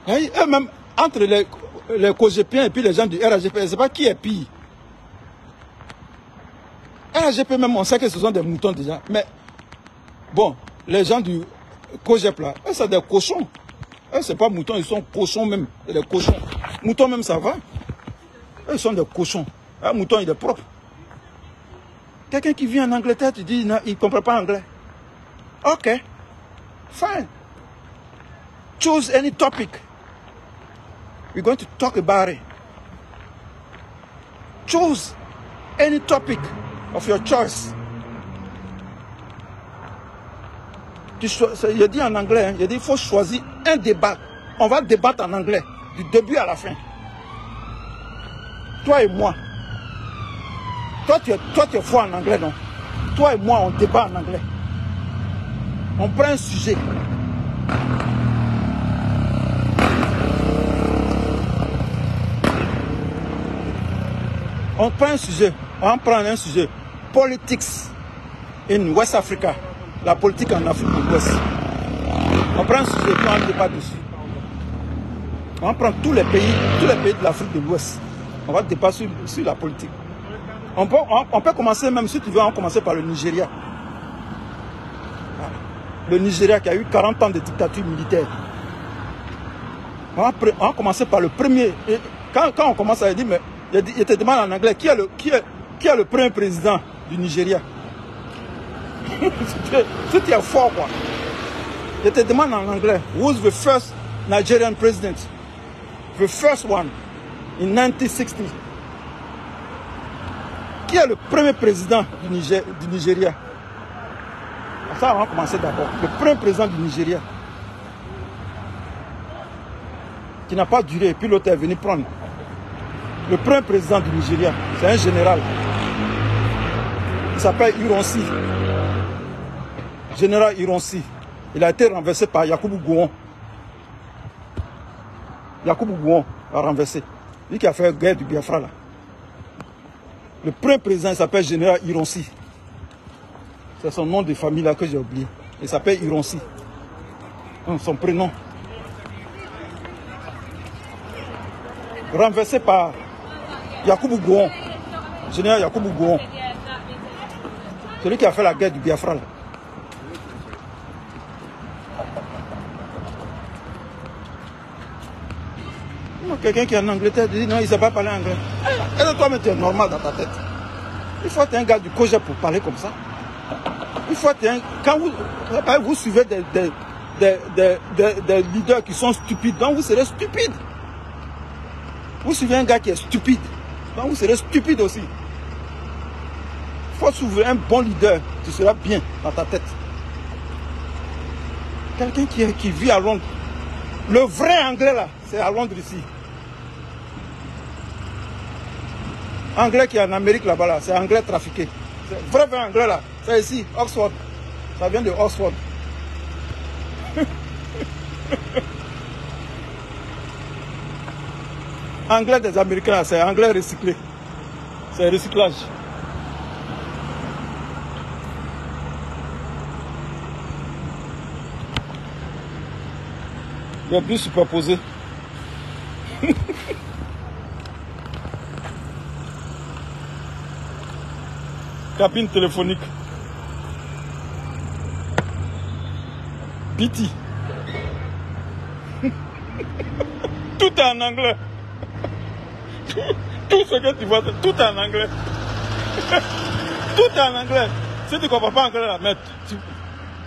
Eux-mêmes, entre les COGEPiens et puis les gens du RAGP, je ne sais pas qui est pire. RAGP même, on sait que ce sont des moutons déjà. Mais bon, les gens du COGEP là, eux, c'est des cochons. Eux, ce n'est pas moutons, ils sont cochons même. Des cochons. Moutons même, ça va. Eux, ils sont des cochons. Un mouton, il est propre. Quelqu'un qui vit en Angleterre, tu dis, non, il ne comprend pas anglais. Ok. Fine. Choose any topic. We're going to talk about it. Choose any topic of your choice. Je dis en anglais, hein, je dis il faut choisir un débat. On va débattre en anglais, du début à la fin. Toi et moi. Toi, tu es fort en anglais, non? Toi et moi, on débat en anglais. On prend un sujet. On prend un sujet. On prend un sujet. Politics in West Africa. La politique en Afrique de l'Ouest. On prend un sujet et on débat dessus. On prend tous les pays de l'Afrique de l'Ouest. On va débattre sur la politique. On peut commencer, même si tu veux, on va commencer par le Nigeria. Le Nigeria qui a eu 40 ans de dictature militaire. On va commencer par le premier. Et quand on commence à dire, mais je te demande en anglais, qui est le premier président du Nigeria? Tu es fort, quoi. Je te demande en anglais, who's the first Nigerian president? The first one in 1960. Qui est le premier président du Nigeria? Ça, on va commencer d'abord. Le premier président du Nigeria. Qui n'a pas duré, et puis l'autre est venu prendre. Le premier président du Nigeria, c'est un général. Il s'appelle Ironsi. Général Ironsi. Il a été renversé par Yakubu Gowon. Yakubu Gowon a renversé. Lui qui a fait la guerre du Biafra là. Le premier président s'appelle Général Ironsi. C'est son nom de famille là que j'ai oublié. Il s'appelle Ironsi. Son prénom. Renversé par Yakubu Gowon. Général Yakubu Gowon. Celui qui a fait la guerre du Biafra là. Quelqu'un qui est en Angleterre dit non, il ne sait pas parler anglais. Et toi, mais tu es normal dans ta tête. Il faut être un gars du COJEP pour parler comme ça. Il faut être un... Quand vous suivez des leaders qui sont stupides, donc vous serez stupide. Vous suivez un gars qui est stupide, donc vous serez stupide aussi. Il faut suivre un bon leader, tu seras bien dans ta tête. Quelqu'un qui vit à Londres. Le vrai anglais là, c'est à Londres ici. Anglais qui est en Amérique là-bas, là, c'est anglais trafiqué. Vrai anglais là, c'est ici, Oxford. Ça vient de Oxford. Anglais des Américains, c'est anglais recyclé. C'est recyclage. Il y a plus superposé. Cabine téléphonique. BT. Tout est en anglais. Tout ce que tu vois, tout est en anglais. Tout est en anglais. Si tu ne comprends pas anglais, mais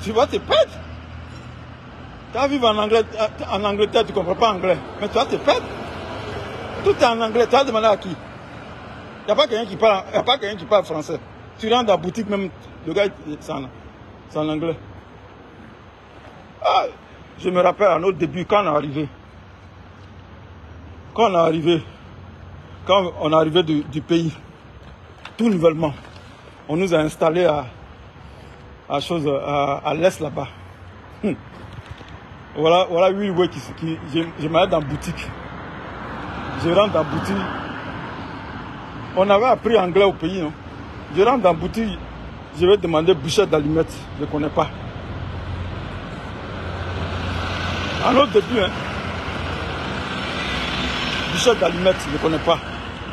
tu vas te perdre. Tu vas vivre en Angleterre, tu ne comprends pas anglais. Mais tu vas te perdre. Tout est en anglais. Tu vas demander à qui? Il n'y a pas quelqu'un qui parle français. Tu rentres dans la boutique, même le gars, c'est en anglais. Ah, je me rappelle à notre début, quand on est arrivé. Quand on est arrivé du pays, tout nouvellement, on nous a installés à l'est là-bas. Voilà 8 ouais je m'arrête dans la boutique. Je rentre dans la boutique. On avait appris anglais au pays, non? Je rentre dans la boutique, je vais demander bouchette d'allumettes. Je ne connais pas. À notre début, hein. Bouchette d'allumettes, je ne connais pas.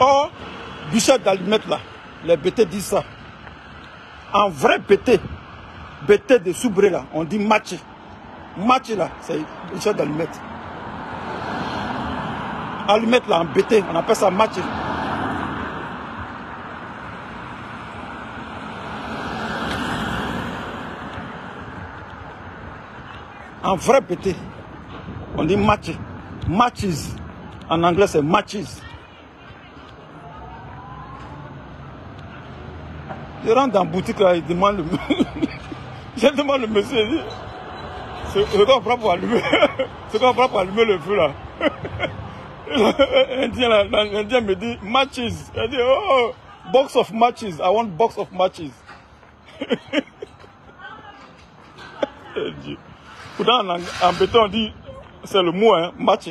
Or, bouchette d'allumettes là, les BT disent ça. En vrai BT de soubré là, on dit match. Match là, c'est bouchette d'allumettes. Allumettes là en BT, on appelle ça match. En vrai BT, on dit match. Matches. En anglais, c'est matches. Je rentre dans la boutique là, je demande le monsieur. C'est quoi pour allumer? C'est quoi pour allumer le feu là? L'Indien me dit matches. Elle dit oh, box of matches. I want box of matches. Pourtant en béton on dit c'est le mot hein, match.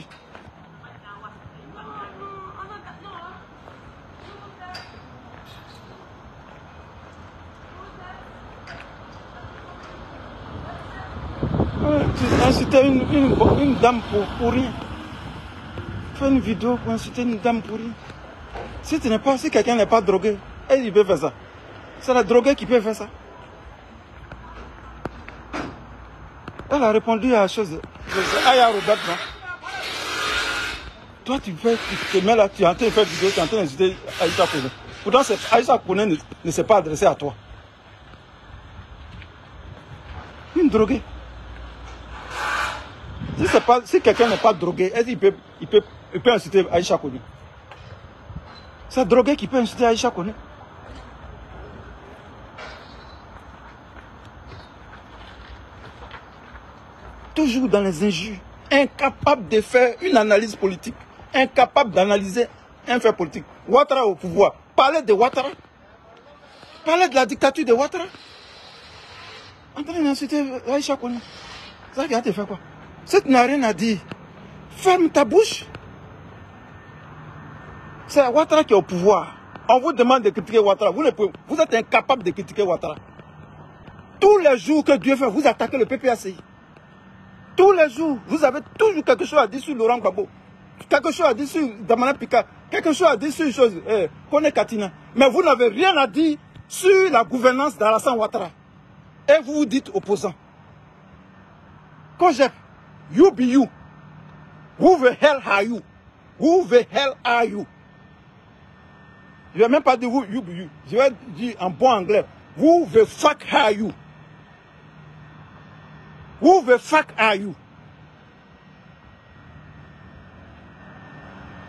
Tu insultais une dame pour rien. Fais une vidéo pour insulter une dame pour rien. Si quelqu'un n'est pas drogué, il peut faire ça. C'est la droguée qui peut faire ça. Elle a répondu à la chose. Aya Robert, non? Toi, tu te mets là, tu es en train de faire vidéo, tu es en train d'insulter Aïcha Kone. Pourtant, Aïcha Kone ne s'est pas adressé à toi. Une droguée. Si quelqu'un n'est pas drogué, il peut insulter Aïcha Kone. C'est drogué qui peut insulter Aïcha Kone. Toujours dans les injures, incapable de faire une analyse politique, incapable d'analyser un fait politique. Ouattara au pouvoir, parlez de Ouattara, parlez de la dictature de Ouattara. En train d'insulter Aïcha Kone. Ça qui a te fait quoi? Si tu n'as rien à dire, ferme ta bouche. C'est Ouattara qui est au pouvoir. On vous demande de critiquer Ouattara. Vous êtes incapable de critiquer Ouattara. Tous les jours que Dieu fait, vous attaquez le PPACI. Tous les jours, vous avez toujours quelque chose à dire sur Laurent Gbagbo. Quelque chose à dire sur Damana Pika. Quelque chose à dire sur une chose, Kone Katina. Mais vous n'avez rien à dire sur la gouvernance d'Alassane Ouattara. Et vous vous dites opposant. COJEP, you be you. Who the hell are you? Who the hell are you? Je ne vais même pas dire who you, you. Je vais dire en bon anglais. Who the fuck are you? Who the fuck are you?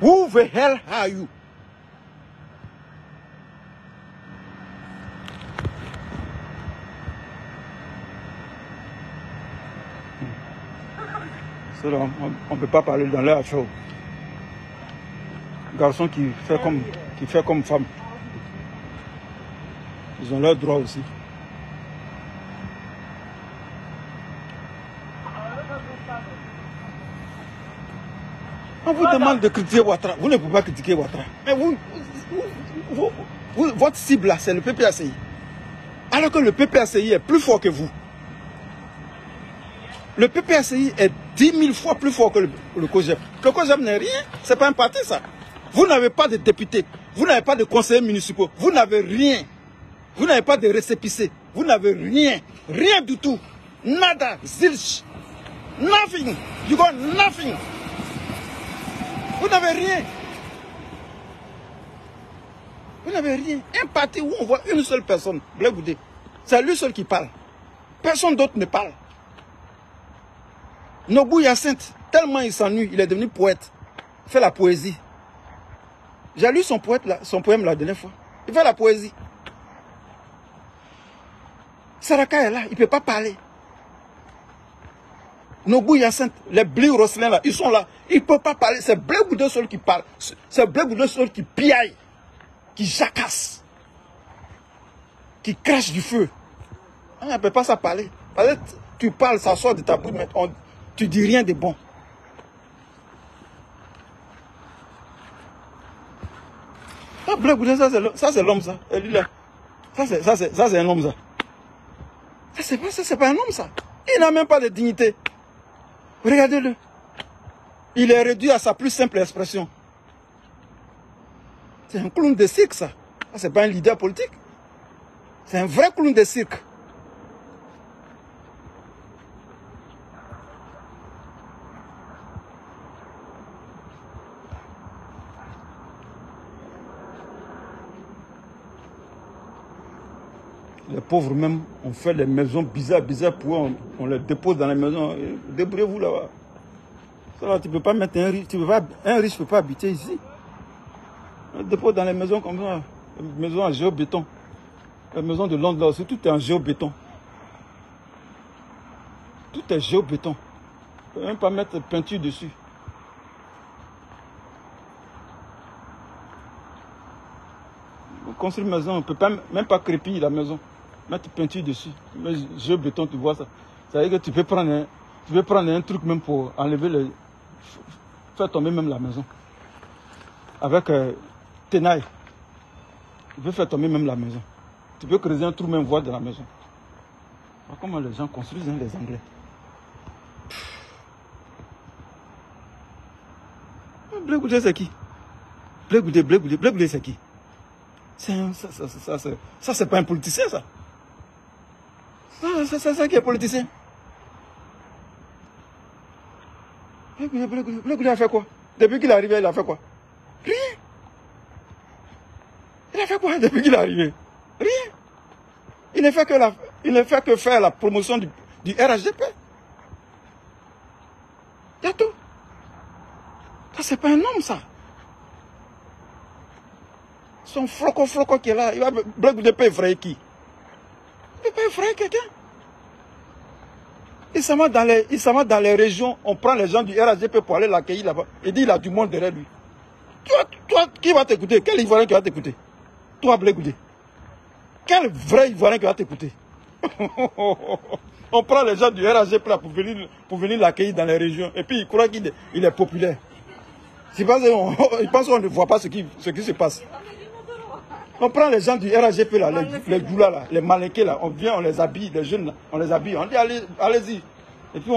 Who the hell are you? On ne peut pas parler dans leur affaire. Garçon qui fait comme femme. Ils ont leurs droits aussi. On vous demande de critiquer Ouattara. Vous ne pouvez pas critiquer Ouattara. Mais votre cible là, c'est le PPACI. Alors que le PPACI est plus fort que vous. Le PPACI est 10 000 fois plus fort que le COJEP. Le COJEP n'est rien. Ce n'est pas un parti ça. Vous n'avez pas de députés. Vous n'avez pas de conseillers municipaux. Vous n'avez rien. Vous n'avez pas de récépissés. Vous n'avez rien. Rien du tout. Nada. Zilch. Nothing. You got nothing. Vous n'avez rien. Vous n'avez rien. Un parti où on voit une seule personne, Blé Goudé. C'est lui seul qui parle. Personne d'autre ne parle. Nobou Hyacinthe, tellement il s'ennuie, il est devenu poète. Il fait la poésie. J'ai lu son poème la dernière fois. Il fait la poésie. Saraka est là, il ne peut pas parler. Nobou Hyacinthe, les Blé Rosselin là, ils sont là. Ils ne peuvent pas parler. C'est Blé Goudé seul qui parle. C'est Blé Goudé seul qui piaille, qui jacasse, qui crache du feu. On ne peut pas ça parler. Tu parles, ça sort de ta bouche, mais tu dis rien de bon. Ah, Blé Goudé, ça c'est l'homme ça. Et lui là, ça c'est un homme ça. Ça c'est pas un homme ça. Il n'a même pas de dignité. Regardez-le. Il est réduit à sa plus simple expression. C'est un clown de cirque ça. Ça c'est pas un leader politique. C'est un vrai clown de cirque. Les pauvres même, on fait des maisons bizarres pour eux, on les dépose dans les maisons. Débrouillez-vous là-bas. Ça, tu ne peux pas mettre un riche, un riche ne peut pas habiter ici. On dépose dans les maisons comme ça, les maisons en géobéton. Les maisons de Londres là aussi, tout est en géobéton. Tout est géobéton. On ne peut même pas mettre peinture dessus. On construit une maison, on ne peut même pas crépiller la maison. Mettre peinture dessus. Mais géobéton, tu vois ça. Ça veut dire que tu peux prendre un truc même pour enlever faire tomber même la maison. Avec tenaille. Tu peux faire tomber même la maison. Tu peux creuser un trou même voir de la maison. Alors, comment les gens construisent hein, les Anglais? Blé Goudé c'est qui? Blé Goudé c'est qui? Ça c'est pas un politicien ça. C'est ça qui est politicien. Blé Goudé a fait quoi? Depuis qu'il est arrivé, il a fait quoi? Rien. Il a fait quoi depuis qu'il est arrivé? Rien. Il ne fait que faire la promotion du RHDP. Il y a tout. Ça, c'est pas un homme, ça. Son floco qui est là, il va Blé Goudé peut effrayer qui? Il ne peut pas effrayer quelqu'un. Il s'en va dans les régions, on prend les gens du RHDP pour aller l'accueillir là-bas. Il dit il a du monde derrière lui. Toi, qui va t'écouter? Quel Ivoirien qui va t'écouter? Toi, Blé Goudé. Quel vrai Ivoirien qui va t'écouter? On prend les gens du RHDP là pour venir l'accueillir dans les régions. Et puis il croit qu'il est populaire. Il pense qu'on ne voit pas ce qui se passe. On prend les gens du RHDP là, les doulas là, les malinqués là, on vient, on les habille, les jeunes là, on les habille, on dit allez-y. Et puis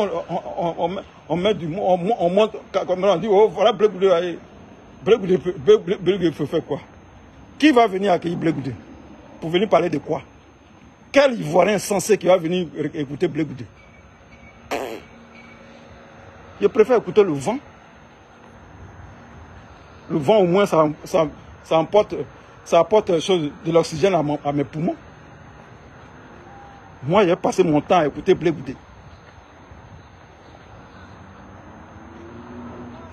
on met du on monte, comme on dit, oh voilà Blé Goudé. Blé Goudé peut faire quoi? Qui va venir accueillir Blé Goudé? Pour venir parler de quoi? Quel Ivoirien censé qui va venir écouter Blé Goudé? Je préfère écouter le vent. Le vent au moins ça emporte ça apporte de l'oxygène à mes poumons. Moi, j'ai passé mon temps à écouter Blé Goudé.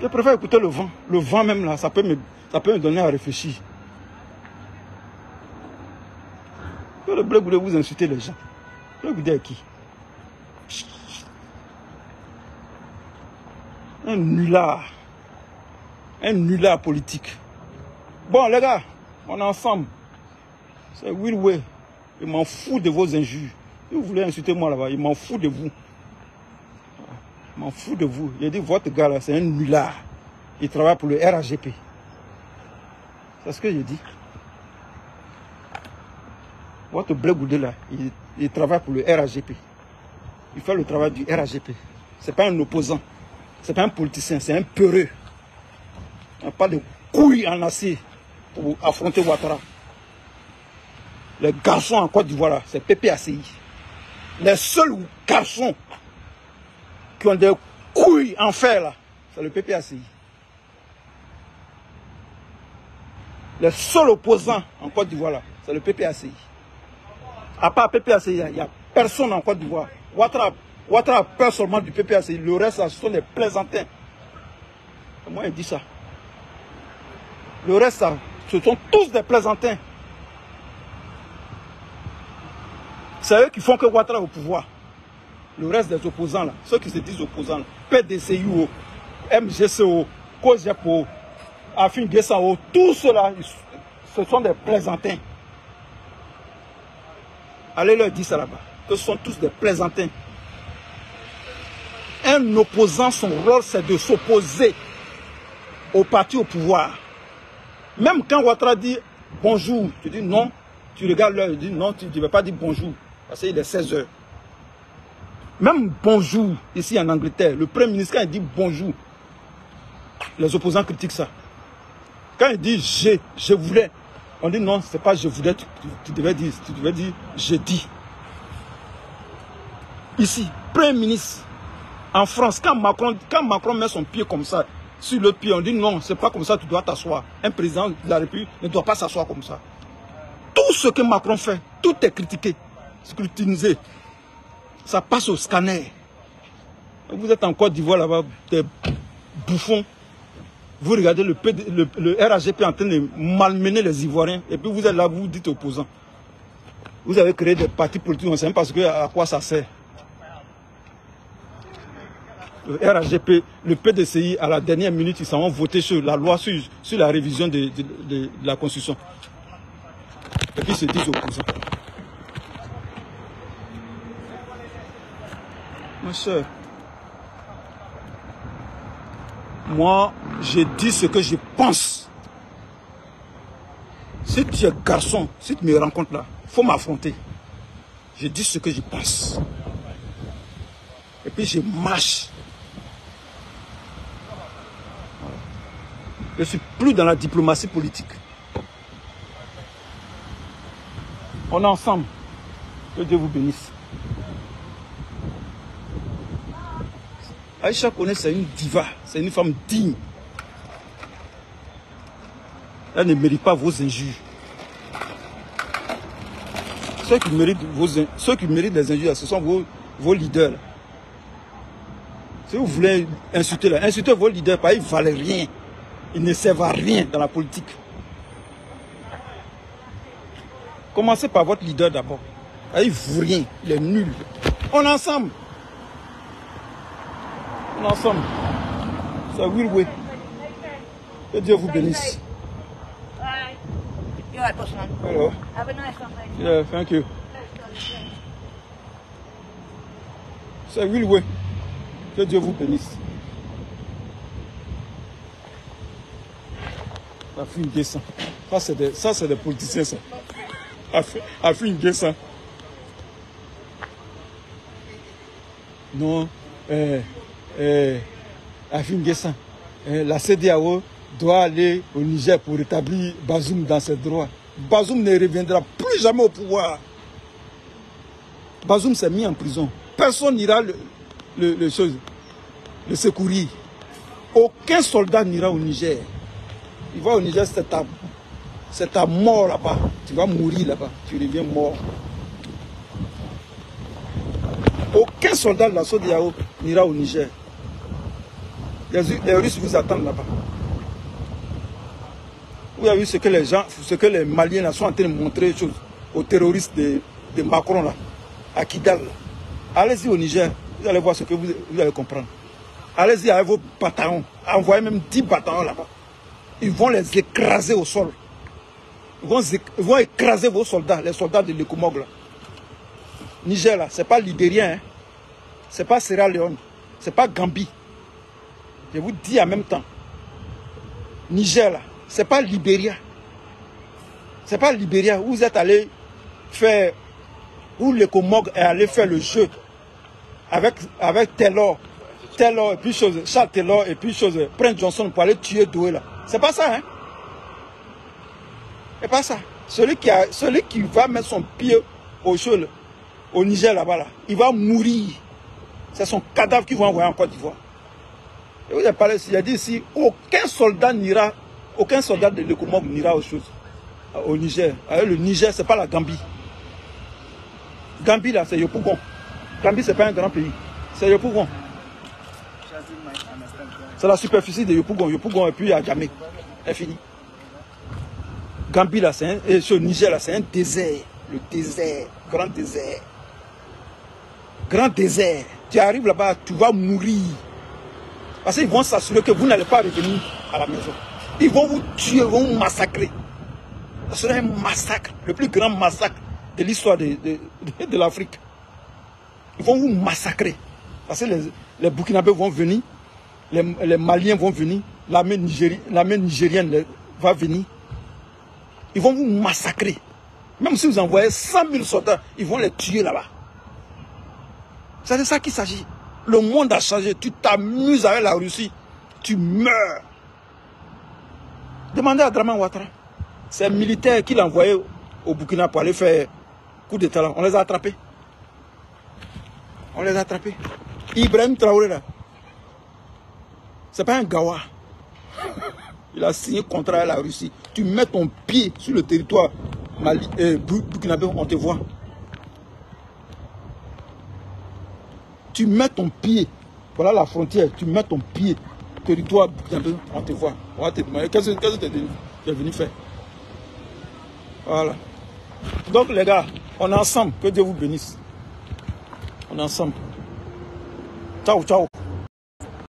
Je préfère écouter le vent. Le vent même là, ça peut me donner à réfléchir. Que le Blé Goudé, vous insultez les gens. Blé Goudé est qui? Un nulard. Un nulard politique. Bon les gars, on est ensemble. C'est Will Way. Il m'en fout de vos injures. Si vous voulez insulter moi là-bas, il m'en fout de vous. Je m'en fous de vous. Il a dit, votre gars là, c'est un nulard. Il travaille pour le RAGP. C'est ce que j'ai dit. Votre Blé Goudé là, il travaille pour le RAGP. Il fait le travail du RAGP. Ce n'est pas un opposant. Ce n'est pas un politicien, c'est un peureux. Il n'y a pas de couilles en acier pour affronter Ouattara. Les garçons en Côte d'Ivoire là, c'est PPACI. Les seuls garçons qui ont des couilles en fer là, c'est le PPACI. Les seuls opposants en Côte d'Ivoire là, c'est le PPACI. À part PPACI, il n'y a personne en Côte d'Ivoire. Ouattara a peur seulement du PPACI. Le reste, ce sont des plaisantins. Moi, il dit ça. Le reste, ce sont tous des plaisantins. C'est eux qui font que Ouattara est au pouvoir. Le reste des opposants, là, ceux qui se disent opposants, là, PDCIO, MGCO, COGEPO, Afin Guessao, tous ceux-là, ce sont des plaisantins. Allez leur dire ça là-bas, que ce sont tous des plaisantins. Un opposant, son rôle, c'est de s'opposer au parti au pouvoir. Même quand Ouattara dit bonjour, tu dis non, tu regardes l'heure, tu dis non, tu ne veux pas dire bonjour, parce qu'il est 16 h. Même bonjour, ici en Angleterre, le Premier ministre, quand il dit bonjour, les opposants critiquent ça. Quand il dit je voulais, on dit non, c'est pas je voulais, tu devais dire je dis. Ici, Premier ministre, en France, quand Macron met son pied comme ça, sur l'autre pied, on dit non, c'est pas comme ça, tu dois t'asseoir. Un président de la République ne doit pas s'asseoir comme ça. Tout ce que Macron fait, tout est critiqué, scrutinisé. Ça passe au scanner. Vous êtes en Côte d'Ivoire là-bas, des bouffons. Vous regardez le RAGP en train de malmener les Ivoiriens. Et puis vous êtes là, vous dites opposants. Vous avez créé des partis politiques, on ne sait même pas à quoi ça sert. Le RAGP, le PDCI, à la dernière minute, ils s'en vont voter sur la loi, sur la révision de la Constitution. Et puis ils se disent opposants. Ma soeur, moi, je dis ce que je pense. Si tu es garçon, si tu me rencontres là, il faut m'affronter. Je dis ce que je pense. Et puis je marche. Je ne suis plus dans la diplomatie politique. On est ensemble. Que Dieu vous bénisse. Aïcha Koné, c'est une diva, c'est une femme digne. Elle ne mérite pas vos injures. Ceux qui méritent les injures, ce sont vos leaders. Si vous voulez insulter là, insultez vos leaders, parce qu'ils ne valent rien. Ils ne servent à rien dans la politique. Commencez par votre leader d'abord. Il ne vaut rien, il est nul. On est ensemble. Ensemble. C'est Will Way. Que Dieu vous bénisse. Hello. Have a nice one, mate. Yeah, thank you. C'est Will Way. Que Dieu vous bénisse. Afin Guessan. Ça, c'est des politiciens, ça. Afin Guessan. Non. Afin Guessan, la CEDEAO doit aller au Niger pour rétablir Bazoum dans ses droits. Bazoum ne reviendra plus jamais au pouvoir. Bazoum s'est mis en prison. Personne n'ira le secourir. Aucun soldat n'ira au Niger. Il va au Niger, c'est C'est ta mort là-bas. Tu vas mourir là-bas. Tu reviens mort. Aucun soldat de la SODEAO n'ira au Niger. Les Russes vous attendent là-bas. Vous avez vu ce que les gens, ce que les Maliens là, sont en train de montrer aux terroristes de Macron là, à Kidal. Allez-y au Niger, vous allez voir ce que vous allez comprendre. Allez-y avec vos bataillons, envoyez même 10 bataillons là-bas. Ils vont les écraser au sol. Ils vont écraser vos soldats, les soldats de l'Ekomog là. Niger là, c'est pas libérien, hein. C'est pas Sierra Leone, c'est pas Gambie. Je vous dis en même temps. Niger là, c'est pas Libéria. C'est pas Libéria où vous êtes allé faire, où l'Ekomog est allé faire le jeu avec Taylor et puis chose, Charles Taylor et puis chose, Prince Johnson pour aller tuer Doué là. C'est pas ça, hein. C'est pas ça. Celui qui va mettre son pied au jeu, au Niger là-bas, là, il va mourir. C'est son cadavre qu'ils vont envoyer en Côte d'Ivoire. Et vous avez parlé, il a dit ici, aucun soldat de l'Ekomog n'ira au Niger. Alors, le Niger, c'est pas la Gambie. Gambie là, c'est Yopougon. Gambie, c'est pas un grand pays. C'est Yopougon. C'est la superficie de Yopougon. Yopougon et puis Adjamé. C'est fini. Gambie là, et ce Niger là, c'est un désert. Le désert. Grand désert. Grand désert. Tu arrives là-bas, tu vas mourir. Parce qu'ils vont s'assurer que vous n'allez pas revenir à la maison. Ils vont vous tuer, ils vont vous massacrer. Ce sera un massacre, le plus grand massacre de l'histoire de l'Afrique. Ils vont vous massacrer. Parce que les Burkinabés vont venir, les Maliens vont venir, l'armée nigérienne va venir. Ils vont vous massacrer. Même si vous envoyez 100 000 soldats, ils vont les tuer là-bas. C'est de ça qu'il s'agit. Le monde a changé. Tu t'amuses avec la Russie, tu meurs. Demandez à Draman Ouattara. C'est un militaire qui l'a envoyé au Burkina pour aller faire coup d'état là. On les a attrapés. On les a attrapés. Ibrahim Traoré là. C'est pas un Gawa. Il a signé contrat avec la Russie. Tu mets ton pied sur le territoire burkinabé, on te voit. Tu mets ton pied, voilà la frontière, tu mets ton pied, territoire burkinabé, on te voit. On va te demander, qu'est-ce que tu es venu faire? Voilà. Donc les gars, on est ensemble, que Dieu vous bénisse. On est ensemble. Ciao, ciao.